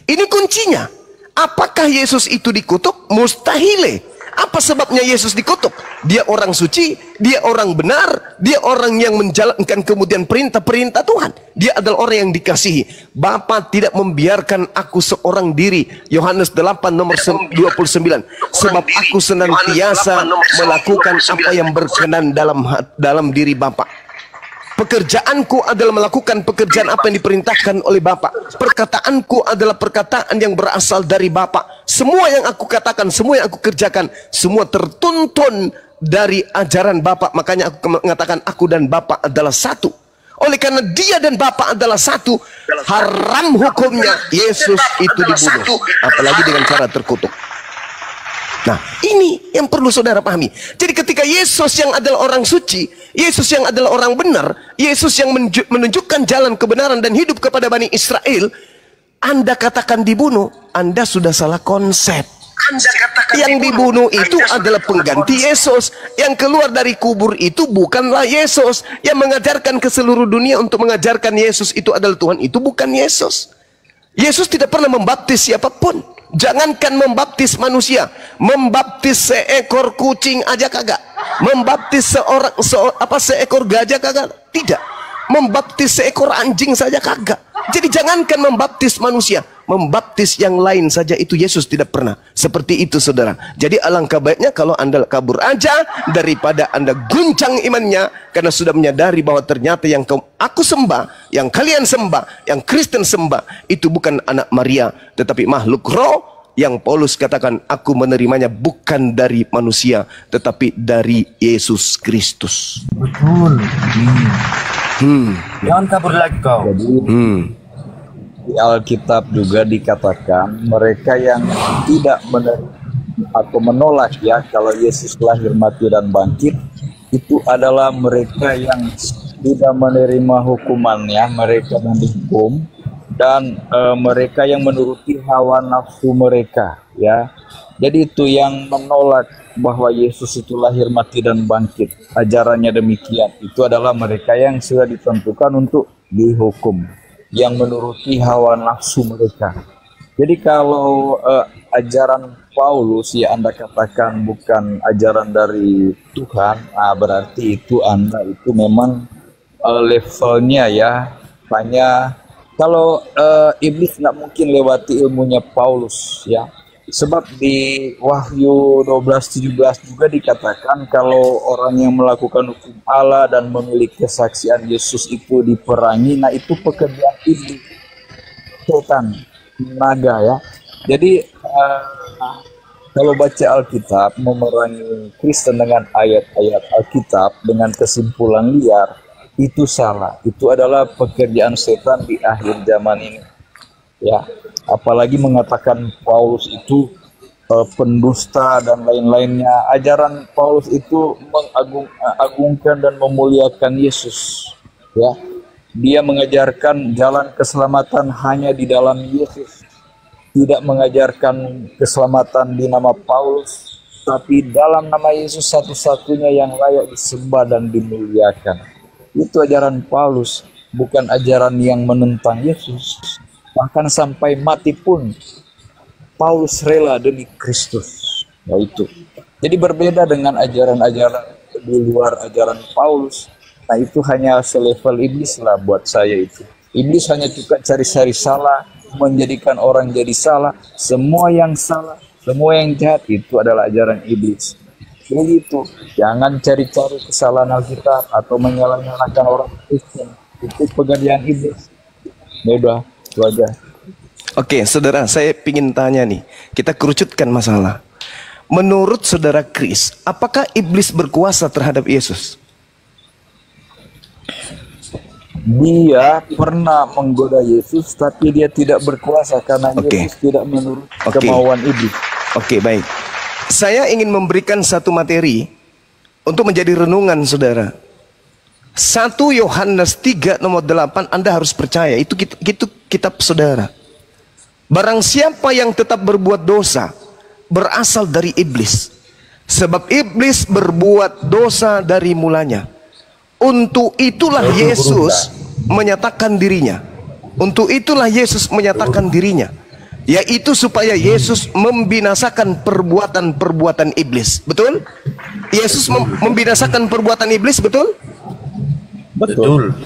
Ini kuncinya. Apakah Yesus itu dikutuk? Mustahil. Apa sebabnya Yesus dikutuk? Dia orang suci, dia orang benar, dia orang yang menjalankan kemudian perintah-perintah Tuhan. Dia adalah orang yang dikasihi. Bapa tidak membiarkan aku seorang diri. Yohanes 8 nomor 29. Sebab aku senantiasa melakukan apa yang berkenan dalam diri Bapa. Pekerjaanku adalah melakukan pekerjaan apa yang diperintahkan oleh Bapa. Perkataanku adalah perkataan yang berasal dari Bapa. Semua yang aku katakan, semua yang aku kerjakan, semua tertuntun dari ajaran Bapa. Makanya aku mengatakan aku dan Bapa adalah satu. Oleh karena dia dan Bapa adalah satu, haram hukumnya Yesus itu dibunuh. Apalagi dengan cara terkutuk. Nah, ini yang perlu saudara pahami. Jadi ketika Yesus yang adalah orang suci, Yesus yang adalah orang benar, Yesus yang menunjukkan jalan kebenaran dan hidup kepada Bani Israel, Anda katakan dibunuh, Anda sudah salah konsep. Yang dibunuh itu adalah pengganti Yesus. Yang keluar dari kubur itu bukanlah Yesus. Yang mengajarkan ke seluruh dunia untuk mengajarkan Yesus itu adalah Tuhan, itu bukan Yesus. Yesus tidak pernah membaptis siapapun. Jangankan membaptis manusia, membaptis seekor kucing aja kagak. Membaptis seekor gajah kagak. Tidak. Membaptis seekor anjing saja kagak. Jadi jangankan membaptis manusia, membaptis yang lain saja itu Yesus tidak pernah. Seperti itu saudara. Jadi alangkah baiknya kalau Anda kabur aja daripada Anda guncang imannya, karena sudah menyadari bahwa ternyata yang aku sembah, yang kalian sembah, yang Kristen sembah itu bukan anak Maria, tetapi makhluk roh yang Paulus katakan, aku menerimanya bukan dari manusia, tetapi dari Yesus Kristus. Betul. Jangan kabur lagi kau. Jadi di Alkitab juga dikatakan mereka yang tidak menerima atau menolak ya kalau Yesus lahir, mati dan bangkit, itu adalah mereka yang tidak menerima hukumannya, mereka yang dihukum, dan mereka yang menuruti hawa nafsu mereka ya. Jadi itu yang menolak bahwa Yesus itu lahir, mati dan bangkit, ajarannya demikian, itu adalah mereka yang sudah ditentukan untuk dihukum, yang menuruti hawa nafsu mereka. Jadi kalau ajaran Paulus ya Anda katakan bukan ajaran dari Tuhan, berarti itu Anda itu memang levelnya ya, hanya kalau iblis nggak mungkin lewati ilmunya Paulus ya. Sebab di Wahyu 12:17 juga dikatakan kalau orang yang melakukan hukum Allah dan memiliki kesaksian Yesus itu diperangi, nah itu pekerjaan iblis, setan, naga ya. Jadi kalau baca Alkitab memerangi Kristen dengan ayat-ayat Alkitab dengan kesimpulan liar, itu salah. Itu adalah pekerjaan setan di akhir zaman ini. Ya, apalagi mengatakan Paulus itu pendusta dan lain-lainnya. Ajaran Paulus itu mengagungkan dan memuliakan Yesus. Ya, dia mengajarkan jalan keselamatan hanya di dalam Yesus. Tidak mengajarkan keselamatan di nama Paulus, tapi dalam nama Yesus satu-satunya yang layak disembah dan dimuliakan. Itu ajaran Paulus, bukan ajaran yang menentang Yesus. Bahkan sampai mati pun Paulus rela demi Kristus. Nah itu. Jadi berbeda dengan ajaran-ajaran di luar ajaran Paulus. Nah itu hanya selevel iblis lah buat saya itu. Iblis hanya suka cari-cari salah, menjadikan orang jadi salah. Semua yang salah, semua yang jahat itu adalah ajaran iblis. Begitu. Jangan cari-cari kesalahan Alkitab atau menyalah-nyalahkan orang Kristen. Itu pekerjaan iblis. Mudah. Itu aja. Oke, saudara, saya ingin tanya nih. Kita kerucutkan masalah. Menurut saudara Chris, apakah iblis berkuasa terhadap Yesus? Dia pernah menggoda Yesus, tapi dia tidak berkuasa karena Yesus tidak menurut kemauan iblis. Oke, baik. Saya ingin memberikan satu materi untuk menjadi renungan saudara. 1 Yohanes 3 nomor 8 Anda harus percaya. Itu kitab saudara. Barang siapa yang tetap berbuat dosa berasal dari iblis. Sebab iblis berbuat dosa dari mulanya. Untuk itulah Yesus menyatakan dirinya. Untuk itulah Yesus menyatakan dirinya. Yaitu supaya Yesus membinasakan perbuatan-perbuatan iblis. Betul? Yesus membinasakan perbuatan iblis, betul? Betul.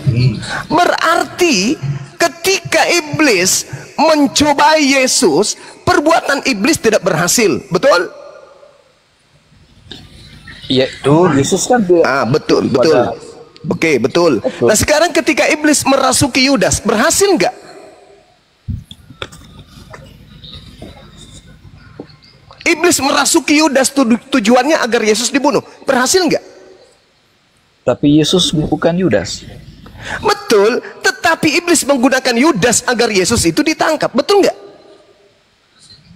Berarti ketika iblis mencobai Yesus, perbuatan iblis tidak berhasil, betul? Iya, Yesus kan betul. Oke, betul. Nah sekarang ketika iblis merasuki Yudas, berhasil nggak? Iblis merasuki Yudas tujuannya agar Yesus dibunuh, berhasil nggak? Tapi Yesus bukan Yudas. Betul, tetapi iblis menggunakan Yudas agar Yesus itu ditangkap, betul nggak?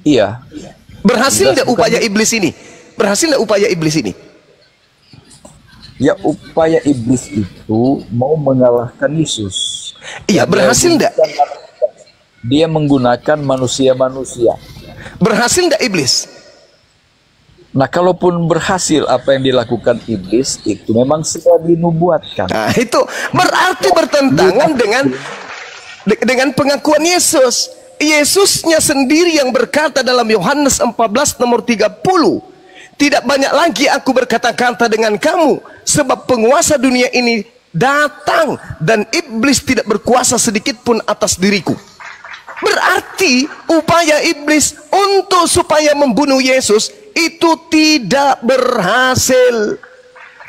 Iya. Berhasil nggak upaya iblis ini? Berhasil nggak upaya iblis ini? Ya, upaya iblis itu mau mengalahkan Yesus. Iya, berhasil nggak? Dia menggunakan manusia-manusia. Berhasil nggak iblis? Nah, kalaupun berhasil apa yang dilakukan iblis itu memang sudah dinubuatkan. Nah, itu berarti bertentangan dengan pengakuan Yesus. Yesusnya sendiri yang berkata dalam Yohanes 14 nomor 30, tidak banyak lagi aku berkata-kata dengan kamu, sebab penguasa dunia ini datang dan iblis tidak berkuasa sedikit pun atas diriku. Berarti upaya iblis untuk supaya membunuh Yesus itu tidak berhasil.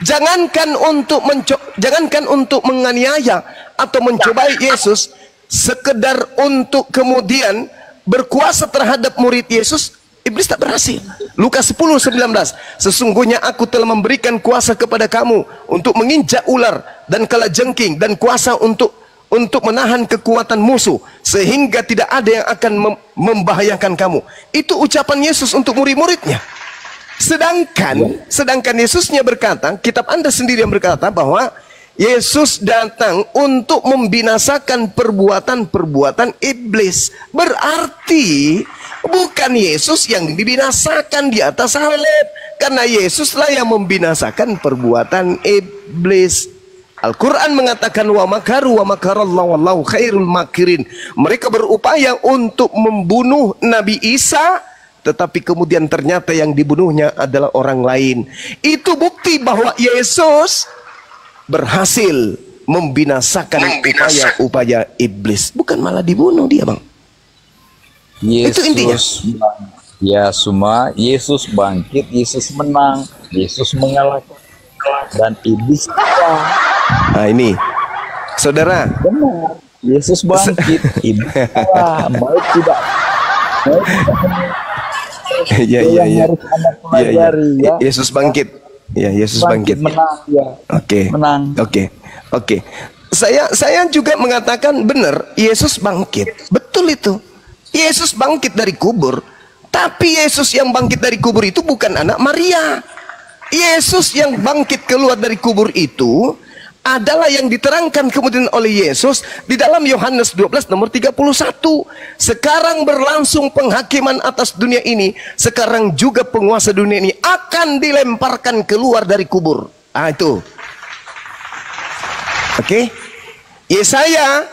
Jangankan untuk menganiaya atau mencobai Yesus, sekedar untuk kemudian berkuasa terhadap murid Yesus, iblis tak berhasil. Lukas 10:19, sesungguhnya aku telah memberikan kuasa kepada kamu untuk menginjak ular dan kalajengking, dan kuasa untuk menahan kekuatan musuh, sehingga tidak ada yang akan membahayakan kamu. Itu ucapan Yesus untuk murid-muridnya. Sedangkan Yesusnya berkata, kitab Anda sendiri yang berkata bahwa Yesus datang untuk membinasakan perbuatan-perbuatan iblis. Berarti bukan Yesus yang dibinasakan di atas salib, karena Yesuslah yang membinasakan perbuatan iblis. Al-Quran mengatakan wa makaru wa makarallahu wallahu khairul makirin. Mereka berupaya untuk membunuh Nabi Isa, tetapi kemudian ternyata yang dibunuhnya adalah orang lain. Itu bukti bahwa Yesus berhasil membinasakan upaya-upaya iblis, bukan malah dibunuh dia, Bang. Yesus, itu intinya. Ya, semua Yesus bangkit, Yesus menang, Yesus mengalahkan, dan iblis kalah. Nah ini, saudara. Benar. Yesus bangkit, iblis kalah. Baik tidak. Ya. Pelajari, ya. Yesus bangkit. Ya, Yesus bangkit. Menang, ya. Oke. Menang. Oke. Saya juga mengatakan benar, Yesus bangkit. Betul itu. Yesus bangkit dari kubur. Tapi Yesus yang bangkit dari kubur itu bukan anak Maria. Yesus yang bangkit keluar dari kubur itu adalah yang diterangkan kemudian oleh Yesus di dalam Yohanes 12 nomor 31. Sekarang berlangsung penghakiman atas dunia ini, sekarang juga penguasa dunia ini akan dilemparkan keluar dari kubur. Itu. Oke. Yesaya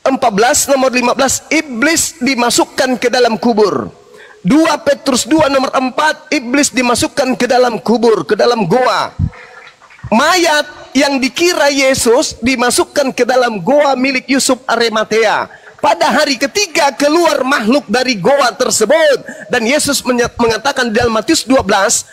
14 nomor 15, iblis dimasukkan ke dalam kubur. 2 Petrus 2 nomor 4, iblis dimasukkan ke dalam kubur, ke dalam goa. Mayat yang dikira Yesus dimasukkan ke dalam goa milik Yusuf Arimatea. Pada hari ketiga keluar makhluk dari goa tersebut, dan Yesus mengatakan di dalam Matius 12,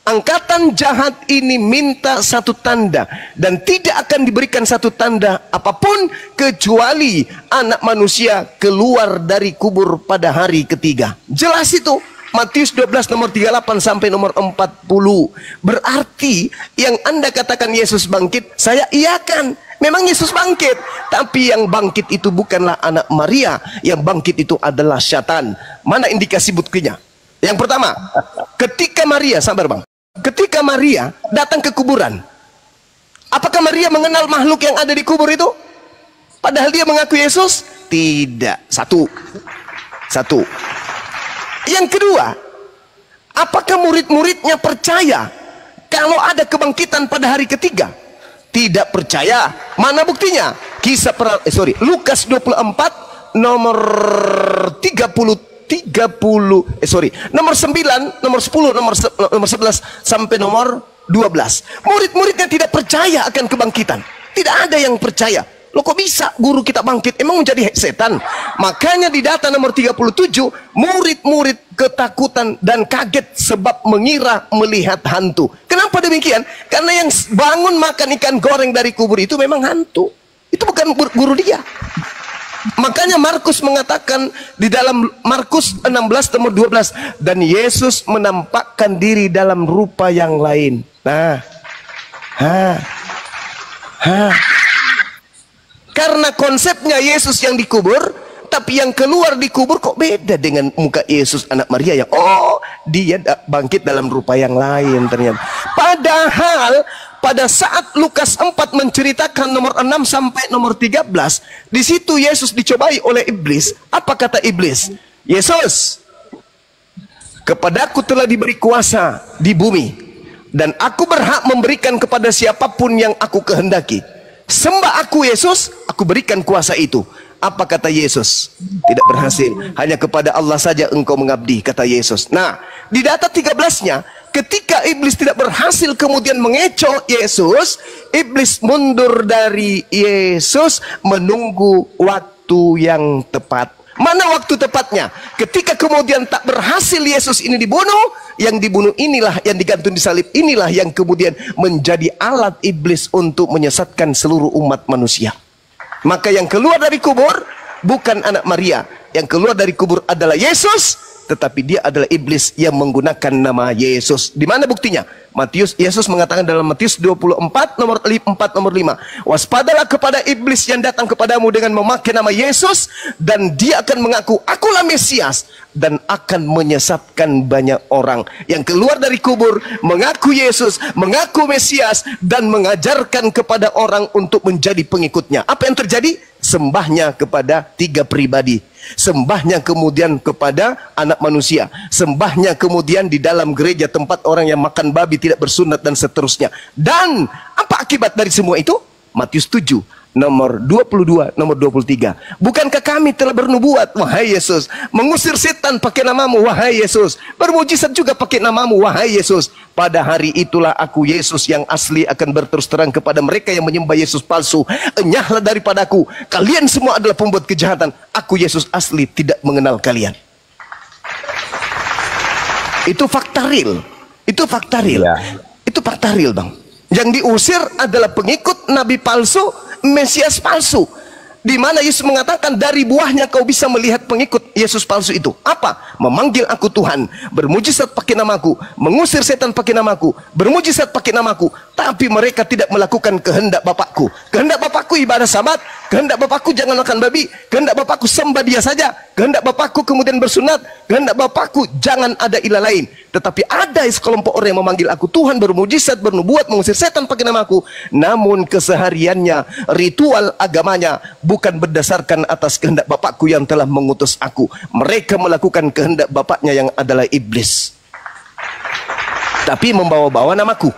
angkatan jahat ini minta satu tanda, dan tidak akan diberikan satu tanda apapun kecuali anak manusia keluar dari kubur pada hari ketiga. Jelas itu. Matius 12 nomor 38 sampai nomor 40. Berarti yang Anda katakan Yesus bangkit, saya iakan. Memang Yesus bangkit, tapi yang bangkit itu bukanlah anak Maria. Yang bangkit itu adalah syaitan. Mana indikasi buktinya? Yang pertama, ketika Maria, sabar Bang. Ketika Maria datang ke kuburan, apakah Maria mengenal makhluk yang ada di kubur itu? Padahal dia mengaku Yesus? Tidak. Satu. Yang kedua, apakah murid-muridnya percaya kalau ada kebangkitan pada hari ketiga? Tidak percaya. Mana buktinya? Lukas 24 nomor nomor 9, nomor 10, nomor 11 sampai nomor 12. Murid-muridnya tidak percaya akan kebangkitan. Tidak ada yang percaya. Loh, kok bisa guru kita bangkit? Emang menjadi setan? Makanya di data nomor 37, murid-murid ketakutan dan kaget sebab mengira melihat hantu. Kenapa demikian? Karena yang bangun makan ikan goreng dari kubur itu memang hantu. Itu bukan guru dia. Makanya Markus mengatakan di dalam Markus 16 nomor 12, dan Yesus menampakkan diri dalam rupa yang lain. Karena konsepnya Yesus yang dikubur, tapi yang keluar dikubur kok beda dengan muka Yesus anak Maria yang dia bangkit dalam rupa yang lain ternyata. Padahal pada saat Lukas 4 menceritakan nomor 6 sampai nomor 13, di situ Yesus dicobai oleh iblis. Apa kata iblis? Yesus, kepadaku telah diberi kuasa di bumi, dan aku berhak memberikan kepada siapapun yang aku kehendaki. Sembah aku Yesus, aku berikan kuasa itu. Apa kata Yesus? Tidak berhasil. Hanya kepada Allah saja engkau mengabdi, kata Yesus. Nah, di data 13-nya, ketika iblis tidak berhasil kemudian mengecoh Yesus, iblis mundur dari Yesus menunggu waktu yang tepat. Mana waktu tepatnya? Ketika kemudian tak berhasil Yesus ini dibunuh, yang dibunuh inilah, yang digantung di salib inilah yang kemudian menjadi alat iblis untuk menyesatkan seluruh umat manusia. Maka yang keluar dari kubur bukan anak Maria. Yang keluar dari kubur adalah Yesus, tetapi dia adalah iblis yang menggunakan nama Yesus. Di mana buktinya? Yesus mengatakan dalam Matius 24 nomor 5, waspadalah kepada iblis yang datang kepadamu dengan memakai nama Yesus, dan dia akan mengaku akulah Mesias, dan akan menyesatkan banyak orang. Yang keluar dari kubur mengaku Yesus, mengaku Mesias, dan mengajarkan kepada orang untuk menjadi pengikutnya. Apa yang terjadi? Sembahnya kepada 3 pribadi, sembahnya kemudian kepada anak manusia, sembahnya kemudian di dalam gereja tempat orang yang makan babi, tidak bersunat, dan seterusnya. Dan apa akibat dari semua itu? Matius 7 nomor 22 nomor 23, bukankah kami telah bernubuat, wahai Yesus, mengusir setan pakai namamu, wahai Yesus, bermujizat juga pakai namamu, wahai Yesus. Pada hari itulah aku Yesus yang asli akan berterus terang kepada mereka yang menyembah Yesus palsu, enyahlah daripadaku, kalian semua adalah pembuat kejahatan, aku Yesus asli tidak mengenal kalian. Itu fakta real. Itu fakta real. Itu fakta real, Bang. Yang diusir adalah pengikut nabi palsu, Mesias palsu. Di mana Yesus mengatakan dari buahnya kau bisa melihat pengikut Yesus palsu itu. Apa? Memanggil aku Tuhan, bermujizat pakai namaku, mengusir setan pakai namaku, bermujizat pakai namaku, tapi mereka tidak melakukan kehendak Bapakku. Kehendak Bapakku ibadah Sabat, kehendak Bapakku jangan makan babi, kehendak Bapakku sembah dia saja, kehendak Bapakku kemudian bersunat, kehendak Bapakku jangan ada ilah lain. Tetapi ada sekelompok orang yang memanggil aku Tuhan, bermujizat, bernubuat, mengusir setan pakai namaku, namun kesehariannya, ritual agamanya bukan berdasarkan atas kehendak Bapakku yang telah mengutus aku. Mereka melakukan kehendak bapaknya yang adalah iblis, tapi membawa-bawa namaku,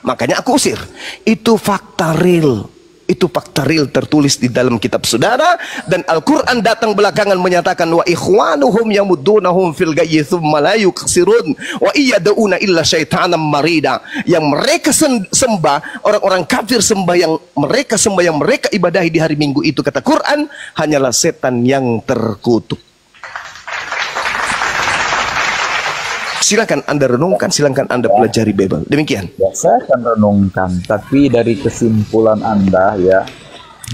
makanya aku usir. Itu fakta real. Itu fakta real tertulis di dalam kitab saudara, dan Al-Quran datang belakangan menyatakan wa ikhwanuhum yamuddunahum fil gayyi thumma la yuqsirun wa iyad'una illa syaitanan marida. Yang mereka sembah, orang-orang kafir sembah, yang mereka ibadahi di hari Minggu itu, kata Quran, hanyalah setan yang terkutuk. Silakan Anda renungkan, silakan Anda pelajari Bible. Demikian. Ya, saya akan renungkan, tapi dari kesimpulan Anda ya,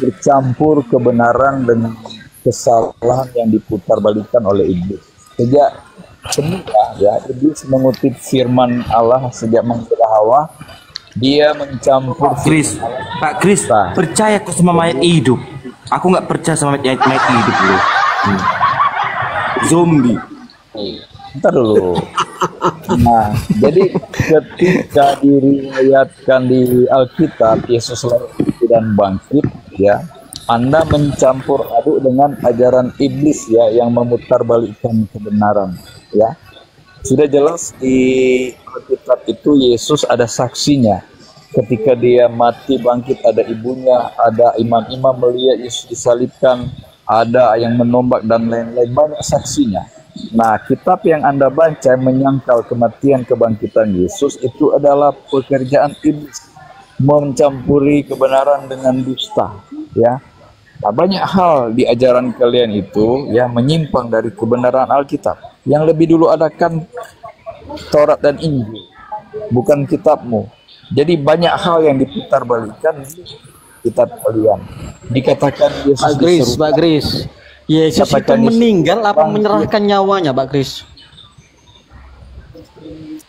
bercampur kebenaran dengan kesalahan yang diputarbalikkan oleh iblis. Sejak semula ya, iblis mengutip firman Allah sejak mengira Hawa, dia mencampur Pak Kris, percaya kok sama mayat hidup. Aku nggak percaya sama mayat hidup loh. Zombie. Bentar dulu. Nah, jadi ketika diriwayatkan di Alkitab Yesus lahir dan bangkit, ya, Anda mencampur aduk dengan ajaran iblis ya, yang memutarbalikkan kebenaran, ya. Sudah jelas di Alkitab itu Yesus ada saksinya. Ketika dia mati bangkit, ada ibunya, ada imam-imam melihat Yesus disalibkan, ada yang menombak dan lain-lain, banyak saksinya. Nah, kitab yang Anda baca menyangkal kematian kebangkitan Yesus itu adalah pekerjaan iblis, mencampuri kebenaran dengan dusta, ya. Nah, banyak hal di ajaran kalian itu ya menyimpang dari kebenaran Alkitab. Yang lebih dulu adakan Taurat dan Injil, bukan kitabmu. Jadi banyak hal yang diputarbalikkan di kitab kalian. Dikatakan Yesus Pak Kris. Yesus itu meninggal apa menyerahkan nyawanya, Pak Kris?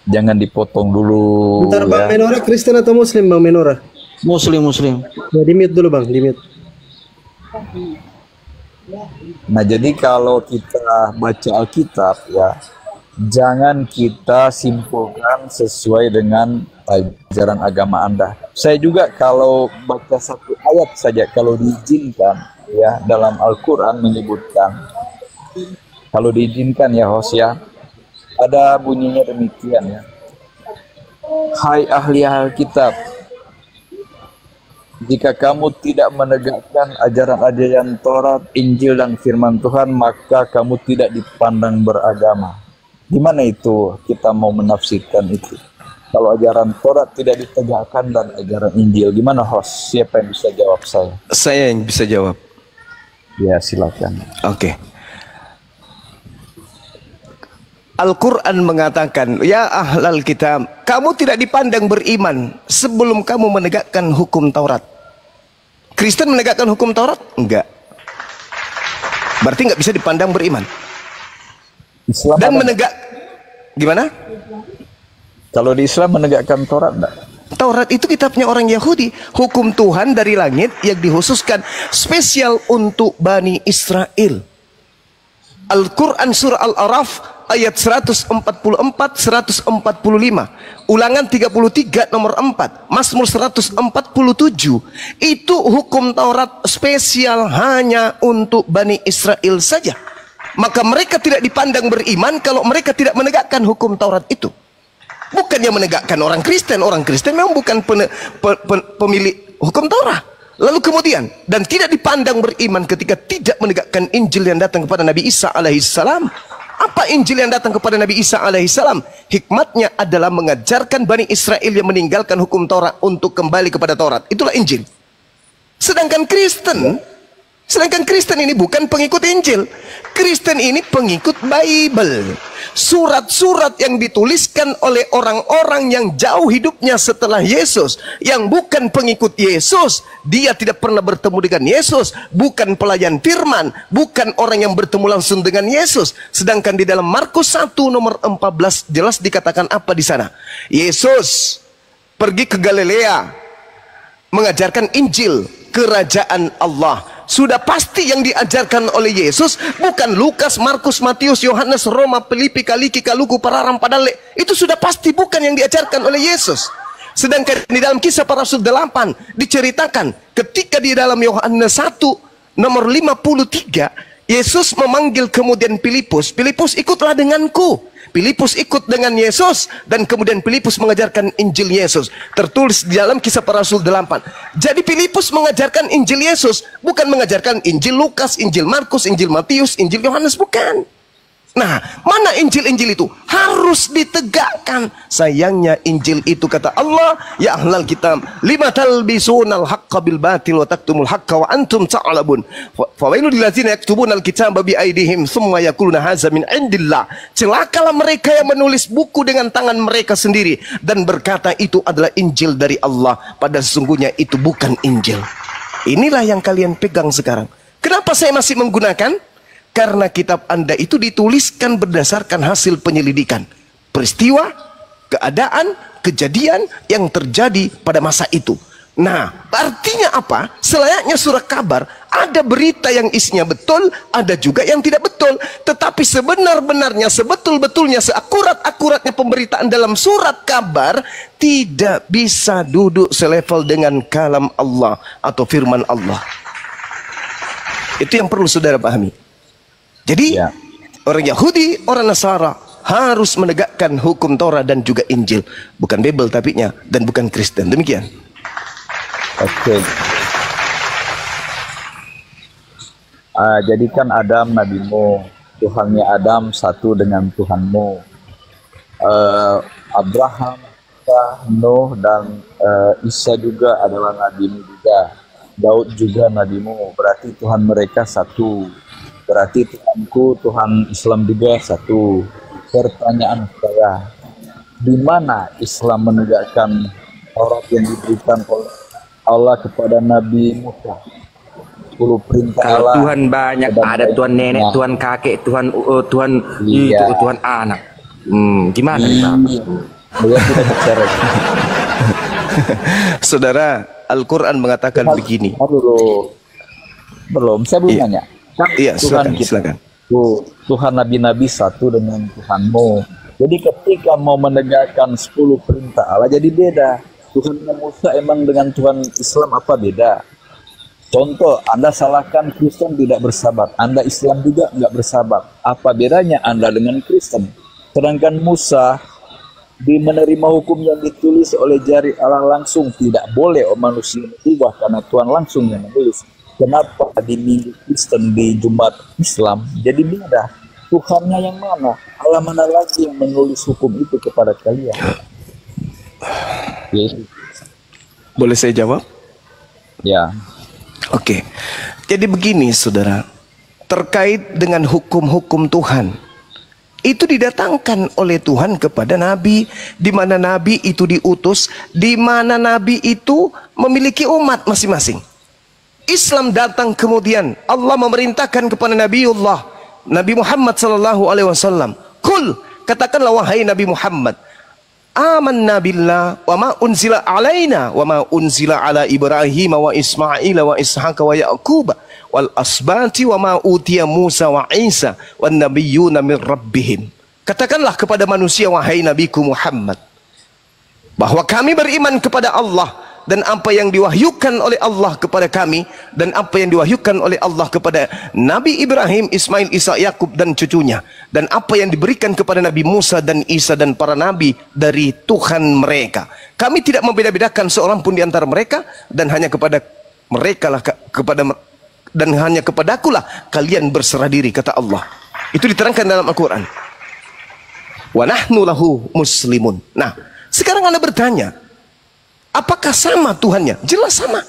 Jangan dipotong dulu. Bentar, ya. Bang Menora Kristen atau Muslim, Bang Menora? Muslim. Ya, di-mute dulu, Bang, di-mute. Nah, jadi kalau kita baca Alkitab ya, jangan kita simpulkan sesuai dengan ajaran agama Anda. Saya juga kalau baca satu ayat saja, kalau diizinkan ya, dalam Al-Quran menyebutkan, kalau diizinkan ya host ya, ada bunyinya demikian ya. Hai ahli Alkitab, jika kamu tidak menegakkan ajaran-ajaran Taurat, Injil dan firman Tuhan, maka kamu tidak dipandang beragama. Gimana itu kita mau menafsirkan itu? Kalau ajaran Taurat tidak ditegakkan dan ajaran Injil, gimana host? Siapa yang bisa jawab saya? Saya yang bisa jawab. Ya, silakan. Oke. Al-Quran mengatakan, ya ahlal kitab, kamu tidak dipandang beriman sebelum kamu menegakkan hukum Taurat. Kristen menegakkan hukum Taurat? Enggak. Berarti nggak bisa dipandang beriman. Islam Dan ada- menegak, gimana? Kalau di Islam menegakkan Taurat enggak? Taurat itu kitabnya orang Yahudi, hukum Tuhan dari langit yang dikhususkan spesial untuk Bani Israel. Al-Quran surah Al-Araf ayat 144, 145, Ulangan 33 nomor 4, Mazmur 147. Itu hukum Taurat spesial hanya untuk Bani Israel saja. Maka mereka tidak dipandang beriman kalau mereka tidak menegakkan hukum Taurat itu. Bukan yang menegakkan orang Kristen. Orang Kristen memang bukan pemilik hukum Taurat. Lalu kemudian, dan tidak dipandang beriman ketika tidak menegakkan Injil yang datang kepada Nabi Isa alaihissalam. Apa Injil yang datang kepada Nabi Isa alaihissalam? Hikmatnya adalah mengajarkan Bani Israel yang meninggalkan hukum Taurat untuk kembali kepada Taurat. Itulah Injil. Sedangkan Kristen ini bukan pengikut Injil. Kristen ini pengikut Bible. Surat-surat yang dituliskan oleh orang-orang yang jauh hidupnya setelah Yesus, yang bukan pengikut Yesus. Dia tidak pernah bertemu dengan Yesus, bukan pelayan firman, bukan orang yang bertemu langsung dengan Yesus. Sedangkan di dalam Markus 1 nomor 14 jelas dikatakan apa di sana? Yesus pergi ke Galilea mengajarkan Injil kerajaan Allah. Sudah pasti yang diajarkan oleh Yesus bukan Lukas, Markus, Matius, Yohanes, Roma, Filipi, Kaliki, Kaluku, Pararam, Padale. Itu sudah pasti bukan yang diajarkan oleh Yesus. Sedangkan di dalam Kisah Para Rasul 8 diceritakan ketika di dalam Yohanes 1 nomor 53 Yesus memanggil kemudian Filipus. Filipus, ikutlah denganku. Filipus ikut dengan Yesus dan kemudian Filipus mengajarkan Injil Yesus. Tertulis di dalam Kisah Para Rasul 8. Jadi Filipus mengajarkan Injil Yesus, bukan mengajarkan Injil Lukas, Injil Markus, Injil Matius, Injil Yohanes, bukan. Nah, mana Injil-Injil itu? Harus ditegakkan. Sayangnya Injil itu kata Allah, ya ahlal kitab, lima talbisunal haqqa bil batil wa taktumul haqqa wa antum ta'lamun. Fawailul lillazina yaktubunal kitaba bi aidihim thumma yaquluna hadza min indillah. Celakalah mereka yang menulis buku dengan tangan mereka sendiri dan berkata itu adalah Injil dari Allah, padahal sesungguhnya itu bukan Injil. Inilah yang kalian pegang sekarang. Kenapa saya masih menggunakan? Karena kitab Anda itu dituliskan berdasarkan hasil penyelidikan. Peristiwa, keadaan, kejadian yang terjadi pada masa itu. Nah, artinya apa? Selayaknya surat kabar, ada berita yang isinya betul, ada juga yang tidak betul. Tetapi sebenar-benarnya, sebetul-betulnya, seakurat-akuratnya pemberitaan dalam surat kabar tidak bisa duduk selevel dengan kalam Allah atau firman Allah. Itu yang perlu saudara pahami. Jadi orang Yahudi, orang Nasara harus menegakkan hukum Torah dan juga Injil, bukan Bible tapinya, dan bukan Kristen. Demikian. Oke. Jadikan Adam nabimu, Tuhannya Adam satu dengan Tuhanmu. Abraham, Nuh dan Isa juga adalah nabimu juga. Daud juga nabimu. Berarti Tuhan mereka satu. Berarti Tuhanku, Tuhan Islam juga satu. Pertanyaan saya, di mana Islam menegakkan Taurat yang diberikan oleh Allah kepada Nabi Musa? 10 perintah Kalau Allah. Tuhan banyak, ada Tuhan nenek, Tuhan kakek, Tuhan itu, Tuhan anak. Gimana nih Pak? Dia tidak bicara. Saudara, Al-Quran mengatakan begini. Belum, saya belum nanya. Iya, silakan. Tuhan nabi-nabi satu dengan Tuhanmu. Jadi ketika mau menegakkan 10 perintah Allah jadi beda. Tuhan Musa emang dengan Tuhan Islam apa beda? Contoh, Anda salahkan Kristen tidak bersabar, Anda Islam juga nggak bersabar. Apa bedanya Anda dengan Kristen? Sedangkan Musa menerima hukum yang ditulis oleh jari Allah langsung, tidak boleh manusia berubah karena Tuhan langsung yang menulis. Kenapa di Minggu Kristen di Jumat Islam jadi beda? Tuhannya yang mana? Allah mana lagi yang menulis hukum itu kepada kalian? Boleh saya jawab? Ya. Oke. Jadi begini saudara, terkait dengan hukum-hukum Tuhan, itu didatangkan oleh Tuhan kepada Nabi, di mana Nabi itu diutus, di mana Nabi itu memiliki umat masing-masing. Islam datang kemudian, Allah memerintahkan kepada Nabi Muhammad sallallahu alaihi wasallam, "Qul," katakanlah wahai Nabi Muhammad, "Amanna billah wa ma unzila alaina wa ma unzila ala Ibrahim wa Ismail wa Ishaq wa Yaqub wal asbati wa ma utiya Musa wa Isa wan nabiyyuna min rabbihim." Katakanlah kepada manusia wahai Nabiku Muhammad, bahwa kami beriman kepada Allah dan apa yang diwahyukan oleh Allah kepada kami, dan apa yang diwahyukan oleh Allah kepada Nabi Ibrahim, Ismail, Isa, Yakub dan cucunya, dan apa yang diberikan kepada Nabi Musa dan Isa dan para nabi dari Tuhan mereka. Kami tidak membeda-bedakan seorang pun di antara mereka, dan hanya kepada mereka lah dan hanya kepadakulah kalian berserah diri, kata Allah. Itu diterangkan dalam Al-Quran. Wa nahnu lahu muslimun. Nah, sekarang Anda bertanya, apakah sama Tuhannya? Jelas sama.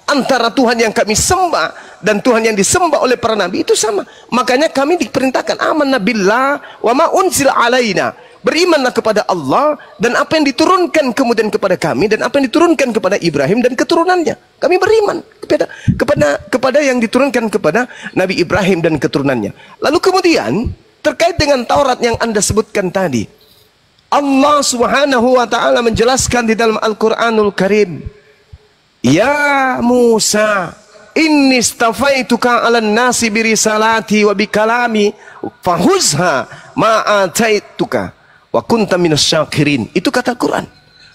Antara Tuhan yang kami sembah dan Tuhan yang disembah oleh para nabi itu sama. Makanya kami diperintahkan amanna billah wa ma unzila alaina. Berimanlah kepada Allah dan apa yang diturunkan kemudian kepada kami dan apa yang diturunkan kepada Ibrahim dan keturunannya. Kami beriman kepada yang diturunkan kepada Nabi Ibrahim dan keturunannya. Lalu kemudian terkait dengan Taurat yang Anda sebutkan tadi, Allah Subhanahu wa ta'ala menjelaskan di dalam Al-Quranul Karim, "Ya Musa, inni istafaituka 'alan nasi birisalati wa bikalami fahuzha ma ataituka wa kunta minasyakirin." Itu kata Quran.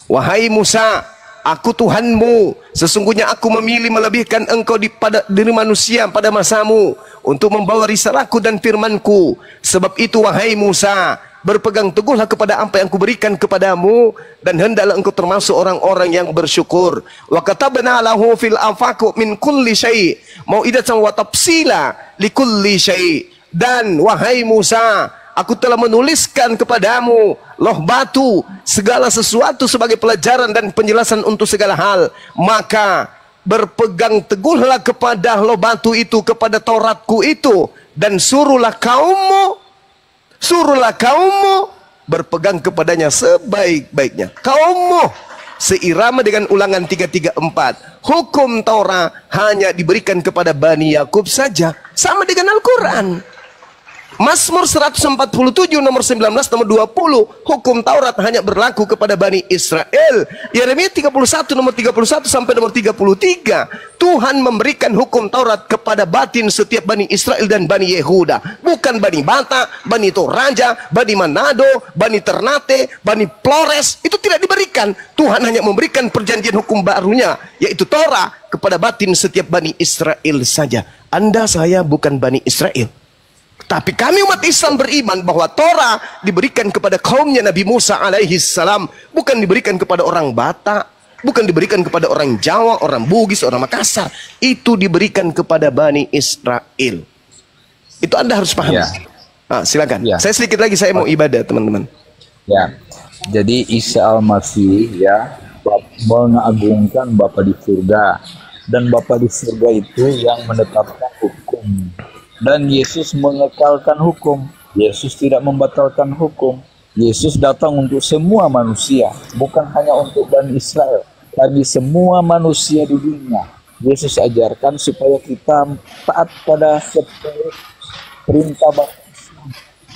Wahai Musa, aku Tuhanmu, sesungguhnya aku memilih melebihkan engkau dari manusia pada masamu untuk membawa risalahku dan firmanku. Sebab itu wahai Musa, berpegang teguhlah kepada apa yang kuberikan kepadamu, dan hendaklah engkau termasuk orang-orang yang bersyukur. Wa katabna lahu fil afaq min kulli syai' mau'idatan wa tafsila li kulli syai'. Dan wahai Musa, aku telah menuliskan kepadamu loh batu segala sesuatu sebagai pelajaran dan penjelasan untuk segala hal. Maka berpegang teguhlah kepada loh batu itu, kepada Tauratku itu, dan suruhlah kaummu berpegang kepadanya sebaik-baiknya. Kaummu seirama dengan Ulangan 334. Hukum Taurat hanya diberikan kepada Bani Yakub saja, sama dengan Al-Quran. Mazmur 147 nomor 19 nomor 20, hukum Taurat hanya berlaku kepada Bani Israel. Yeremia 31 nomor 31 sampai nomor 33, Tuhan memberikan hukum Taurat kepada batin setiap Bani Israel dan Bani Yehuda, bukan Bani Batak, Bani Toraja, Bani Manado, Bani Ternate, Bani Flores. Itu tidak diberikan. Tuhan hanya memberikan perjanjian hukum barunya, yaitu Taurat, kepada batin setiap Bani Israel saja. Anda, saya bukan Bani Israel, tapi kami umat Islam beriman bahwa Torah diberikan kepada kaumnya Nabi Musa alaihi salam, bukan diberikan kepada orang Batak, bukan diberikan kepada orang Jawa, orang Bugis, orang Makassar. Itu diberikan kepada Bani Israel. Itu Anda harus paham. Ya. Nah, silakan. Ya. Saya sedikit lagi, saya mau ibadah, teman-teman. Ya, jadi Isa Al-Masih ya mengagungkan Bapa di surga, dan Bapa di surga itu yang menetapkan hukum. Dan Yesus mengekalkan hukum. Yesus tidak membatalkan hukum. Yesus datang untuk semua manusia, bukan hanya untuk Bani Israel, tapi semua manusia di dunia. Yesus ajarkan supaya kita taat pada setiap perintah Bapa.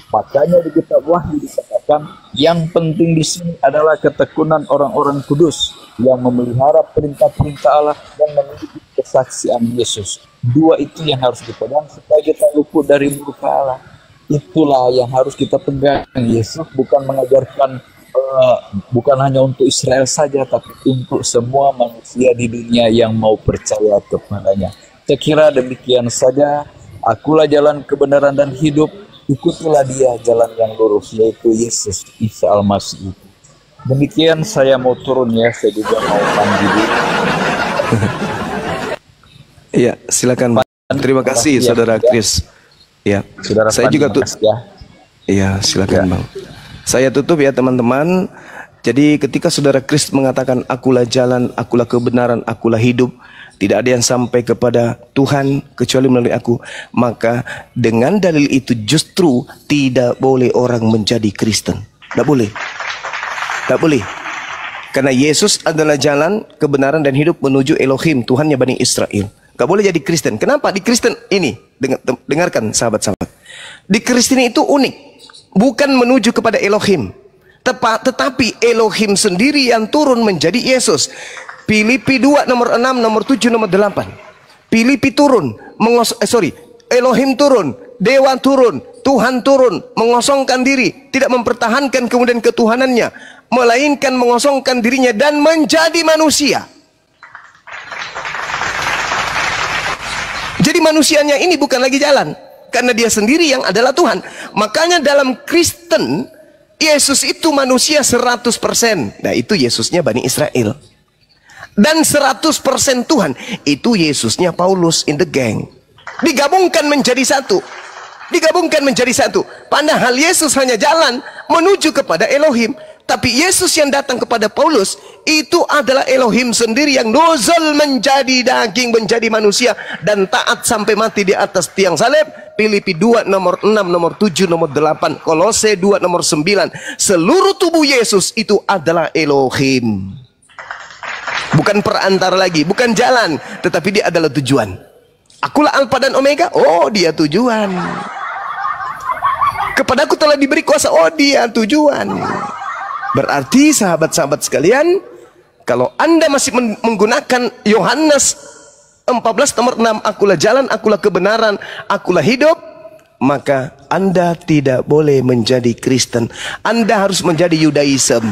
Makanya di kitab Wahyu dikatakan yang penting di sini adalah ketekunan orang-orang kudus yang memelihara perintah-perintah Allah dan memiliki kesaksian Yesus. Dua itu yang harus dipegang supaya kita luput dari murka Allah. Itulah yang harus kita pegang. Yesus bukan mengajarkan bukan hanya untuk Israel saja, tapi untuk semua manusia di dunia yang mau percaya kepadanya. Saya kira demikian saja. Akulah jalan kebenaran dan hidup. Ikutilah dia jalan yang lurus, yaitu Yesus Isa Al-Masih. Demikian saya mau turun ya, saya juga mau panggil. Iya, silakan. Terima kasih ya, Saudara Kris. Ya, Saudara saya juga tuh. Ya. Iya, silakan Bang. Saya tutup ya teman-teman. Jadi ketika Saudara Kris mengatakan akulah jalan, akulah kebenaran, akulah hidup, tidak ada yang sampai kepada Tuhan kecuali melalui aku, maka dengan dalil itu justru tidak boleh orang menjadi Kristen. Tidak boleh. Tidak boleh. Karena Yesus adalah jalan, kebenaran dan hidup menuju Elohim, Tuhannya Bani Israel. Gak boleh jadi Kristen. Kenapa? Di Kristen ini, dengarkan sahabat-sahabat. Di Kristen itu unik. Bukan menuju kepada Elohim. Tetapi Elohim sendiri yang turun menjadi Yesus. Filipi 2 nomor 6, nomor 7, nomor 8. Filipi turun, Elohim turun, Dewa turun, Tuhan turun, mengosongkan diri, tidak mempertahankan kemudian ketuhanannya, melainkan mengosongkan dirinya dan menjadi manusia. Jadi manusianya ini bukan lagi jalan, karena dia sendiri yang adalah Tuhan. Makanya dalam Kristen, Yesus itu manusia 100%. Nah, itu Yesusnya Bani Israel. Dan 100% Tuhan, itu Yesusnya Paulus in the gang. Digabungkan menjadi satu. Digabungkan menjadi satu. Padahal Yesus hanya jalan menuju kepada Elohim. Tapi Yesus yang datang kepada Paulus, itu adalah Elohim sendiri yang nuzul menjadi daging, menjadi manusia, dan taat sampai mati di atas tiang salib. Filipi 2 nomor 6, nomor 7, nomor 8. Kolose 2 nomor 9. Seluruh tubuh Yesus itu adalah Elohim. Bukan perantara lagi, bukan jalan, tetapi dia adalah tujuan. Akulah Alfa dan Omega. Oh, dia tujuan. Kepadaku telah diberi kuasa. Oh, dia tujuan. Berarti sahabat-sahabat sekalian, kalau Anda masih menggunakan Yohanes 14 nomor 6, akulah jalan, akulah kebenaran, akulah hidup, maka Anda tidak boleh menjadi Kristen. Anda harus menjadi Yudaism.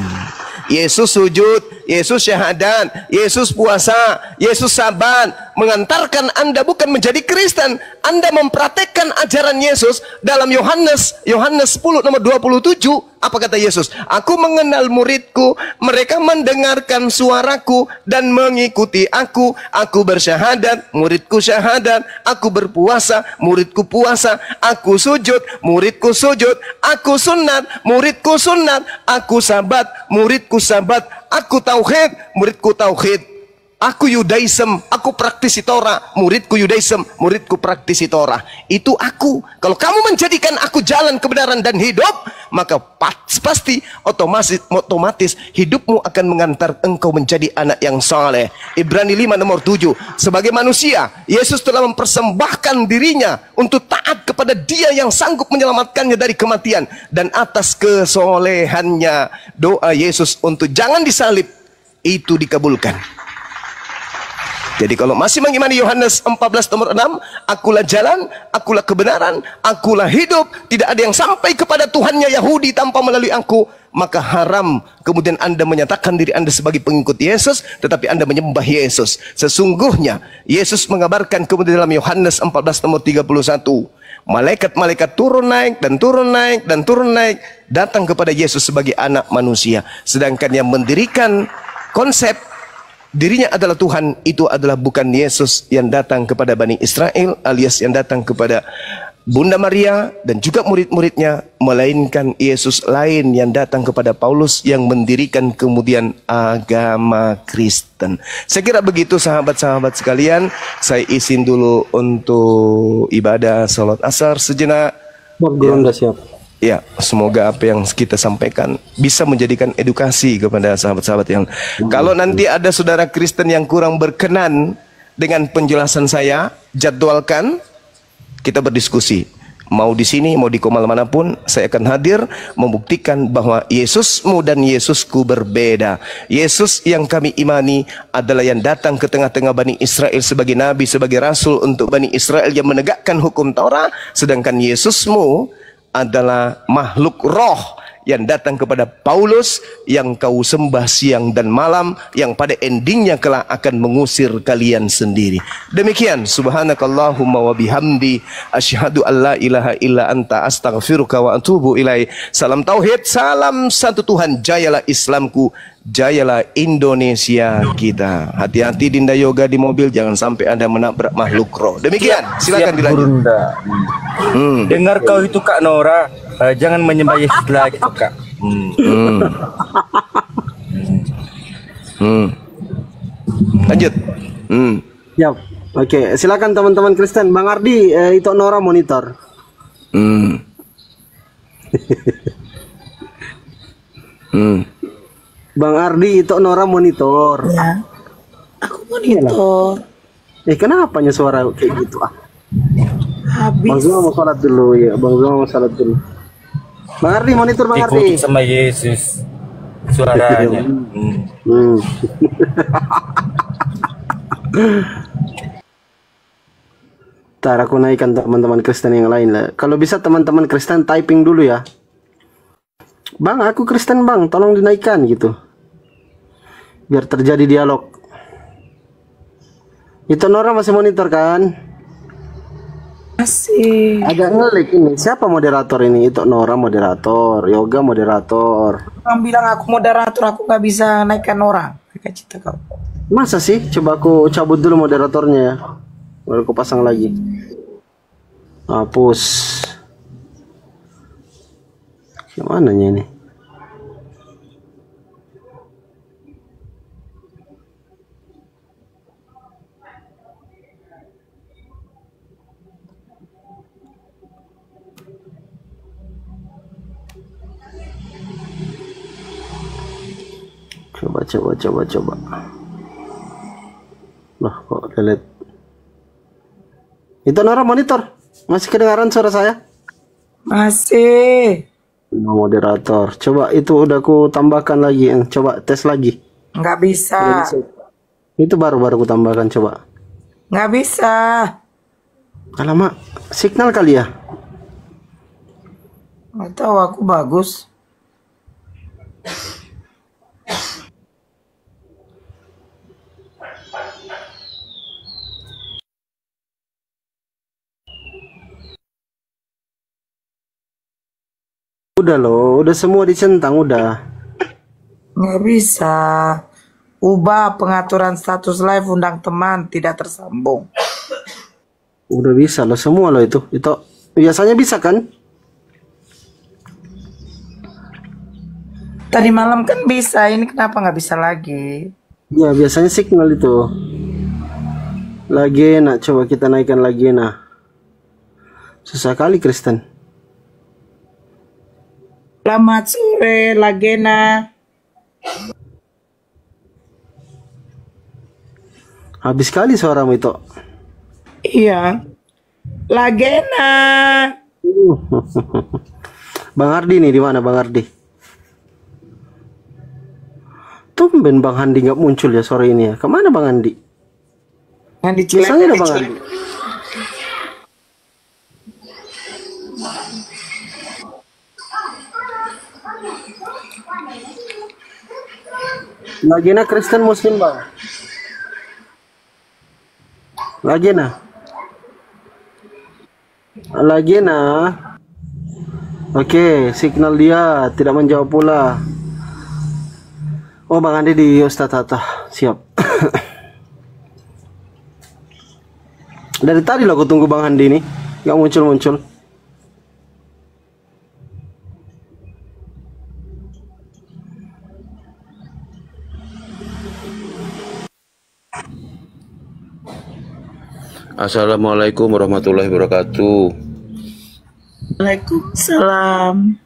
Yesus sujud, Yesus syahadat, Yesus puasa, Yesus sabat, mengantarkan Anda bukan menjadi Kristen. Anda mempraktekkan ajaran Yesus dalam Yohanes 10 nomor 27. Apa kata Yesus? Aku mengenal muridku, mereka mendengarkan suaraku dan mengikuti aku. Aku bersyahadat, muridku syahadat. Aku berpuasa, muridku puasa. Aku sujud, muridku sujud. Aku sunat, muridku sunat. Aku sabat, muridku sabat. Aku tauhid, muridku tauhid. Aku Yudaism, aku praktisi Torah, muridku Yudaism, muridku praktisi Torah. Itu aku. Kalau kamu menjadikan aku jalan kebenaran dan hidup, maka pasti otomatis hidupmu akan mengantar engkau menjadi anak yang saleh. Ibrani 5 nomor 7. Sebagai manusia, Yesus telah mempersembahkan dirinya untuk taat kepada Dia yang sanggup menyelamatkannya dari kematian. Dan atas kesolehannya, doa Yesus untuk jangan disalib itu dikabulkan. Jadi kalau masih mengimani Yohanes 14 nomor 6, akulah jalan, akulah kebenaran, akulah hidup, tidak ada yang sampai kepada Tuhannya Yahudi tanpa melalui aku, maka haram kemudian Anda menyatakan diri Anda sebagai pengikut Yesus, tetapi Anda menyembah Yesus. Sesungguhnya Yesus mengabarkan kemudian dalam Yohanes 14 nomor 31, malaikat-malaikat turun naik dan turun naik dan turun naik datang kepada Yesus sebagai anak manusia. Sedangkan yang mendirikan konsep dirinya adalah Tuhan, itu adalah bukan Yesus yang datang kepada Bani Israel alias yang datang kepada Bunda Maria dan juga murid-muridnya, melainkan Yesus lain yang datang kepada Paulus yang mendirikan kemudian agama Kristen. Saya kira begitu sahabat-sahabat sekalian. Saya izin dulu untuk ibadah salat asar sejenak. Sudah siap. Ya, semoga apa yang kita sampaikan bisa menjadikan edukasi kepada sahabat-sahabat yang kalau nanti ada saudara Kristen yang kurang berkenan dengan penjelasan saya, jadwalkan kita berdiskusi. Mau di sini, mau di Komal manapun, saya akan hadir membuktikan bahwa Yesusmu dan Yesusku berbeda. Yesus yang kami imani adalah yang datang ke tengah-tengah Bani Israel sebagai nabi, sebagai rasul untuk Bani Israel yang menegakkan hukum Taurat, sedangkan Yesusmu adalah makhluk roh yang datang kepada Paulus yang kau sembah siang dan malam, yang pada endingnya kelak akan mengusir kalian sendiri. Demikian, subhanakallahumma wa bihamdi asyhadu an la ilaha illa anta astaghfiruka wa atubu ilai. Salam tauhid, salam satu Tuhan, jayalah Islamku, jayalah Indonesia kita. Hati-hati Dinda Yoga di mobil, jangan sampai Anda menabrak makhluk roh. Demikian, silakan dilanjut. Dengar kau itu Kak Nora, jangan menyembah Yesus lagi Kak. Lanjut. Ya, oke. Silakan teman-teman Kristen. Bang Ardi, itu Nora monitor. Bang Ardi, itu Nora monitor. Ya, aku monitor. Kenapanya suara kayak gitu ah? Bang Habis. Zuma mau sholat dulu ya, Bang Zuma mau sholat dulu. Bang Ardi, monitor Bang Ardi. Ikuti sama Yesus suaranya. Hmm. Ntar aku naikkan teman-teman Kristen yang lain lah. Kalau bisa teman-teman Kristen typing dulu ya. Bang, aku Kristen bang, tolong dinaikkan gitu. Biar terjadi dialog. Itu Nora masih monitor kan? Masih. Agak ngelik ini. Siapa moderator ini? Itu Nora moderator, Yoga moderator. Orang bilang aku moderator, aku nggak bisa naikkan orang. Mereka cita kau. Masa sih? Coba aku cabut dulu moderatornya ya. Baru aku pasang lagi. Hapus. Gimana ini? Coba. Loh, kok delete? Itu Nora monitor. Masih kedengaran suara saya? Masih. Moderator. Coba itu udah aku tambahkan lagi. Coba tes lagi. Nggak bisa. Itu baru aku tambahkan coba. Nggak bisa. Alamak, signal kali ya? Nggak tahu, aku bagus. Udah loh, udah semua dicentang udah. Nggak bisa. Ubah pengaturan status live, undang teman, tidak tersambung. Udah bisa loh semua loh itu. Itu biasanya bisa kan? Tadi malam kan bisa, ini kenapa nggak bisa lagi? Ya biasanya signal itu. Lagi enak, coba kita naikkan lagi enak. Susah kali Kristen. Selamat sore, Lagena. Habis kali suaramu itu. Iya. Lagena. Bang Ardi nih di mana Bang Ardi? Tumben Bang Andi nggak muncul ya sore ini ya. Kemana Bang Andi? Yang di Biasanya ada Bang Andi. Lagena Kristen Muslim Bang. Lagena. Oke, signal dia tidak menjawab pula. Oh, Bang Andi di Ustadz Hatta. Siap. Dari tadi loh aku tunggu Bang Andi nih. Gak muncul-muncul. Assalamualaikum warahmatullahi wabarakatuh. Waalaikumsalam.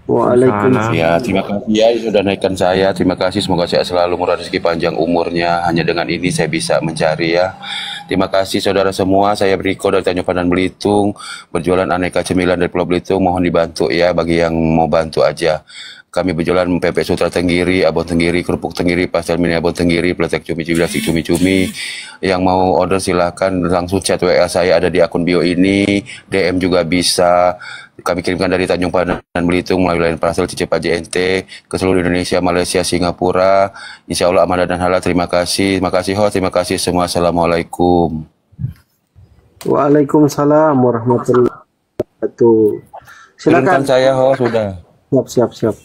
Waalaikumsalam. Ya, terima kasih ya sudah naikkan saya. Terima kasih, semoga saya selalu murah rezeki panjang umurnya. Hanya dengan ini saya bisa mencari ya. Terima kasih saudara semua. Saya Riko dari Tanjung Pandan Belitung, berjualan aneka cemilan dari Pulau Belitung. Mohon dibantu ya bagi yang mau bantu aja. Kami berjualan pempek sutra tenggiri, abon tenggiri, kerupuk tenggiri, pastel mini abon tenggiri, peletek cumi-cumi, nasi cumi-cumi. Yang mau order silahkan langsung chat WA saya ada di akun bio ini, DM juga bisa. Kami kirimkan dari Tanjung Pandan Belitung melalui line parcel Cicep JNT ke seluruh Indonesia, Malaysia, Singapura. Insya Allah amanah dan halal. Terima kasih host, terima kasih semua. Assalamualaikum. Waalaikumsalam warahmatullahi wabarakatuh. Silakan saya host sudah. Siap.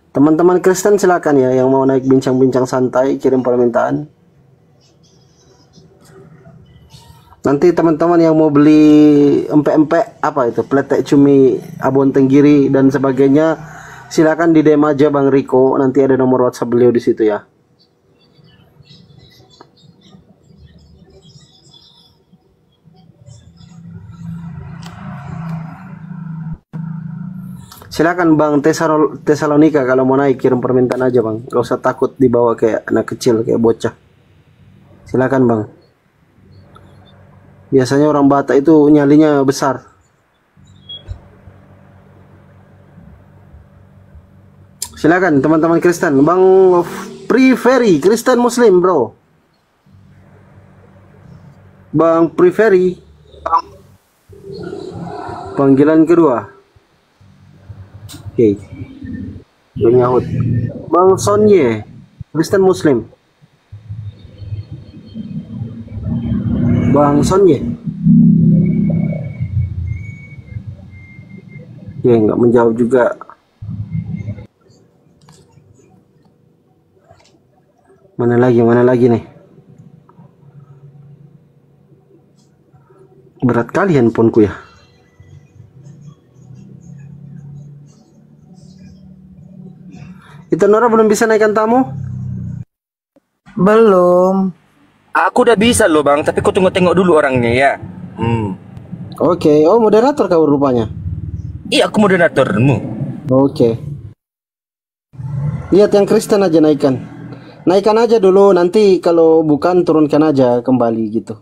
Teman-teman Kristen silakan ya yang mau naik bincang-bincang santai kirim permintaan. Nanti teman-teman yang mau beli empek-empek apa itu peletek cumi, abon tenggiri dan sebagainya silakan di DM aja Bang Riko, nanti ada nomor WhatsApp beliau di situ ya. Silakan Bang Tesalonika kalau mau naik kirim permintaan aja Bang. Gak usah takut dibawa kayak anak kecil kayak bocah. Silakan Bang. Biasanya orang Batak itu nyalinya besar. Silakan teman-teman Kristen. Bang Preferi, Kristen Muslim, bro. Bang Preferi. Panggilan kedua. Oke. Bang Yahud. Bang Sonye, Kristen Muslim. Bang Sonye. Oke, nggak menjawab juga. Mana lagi nih? Berat kali handphoneku ya. Itu Nora belum bisa naikkan tamu? Belum. Aku udah bisa loh bang, tapi kau tengok dulu orangnya ya. Oke, oh moderator kau rupanya. Iya, aku moderatormu. Oke. Lihat yang Kristen aja naikkan. Naikkan aja dulu, nanti kalau bukan turunkan aja kembali gitu.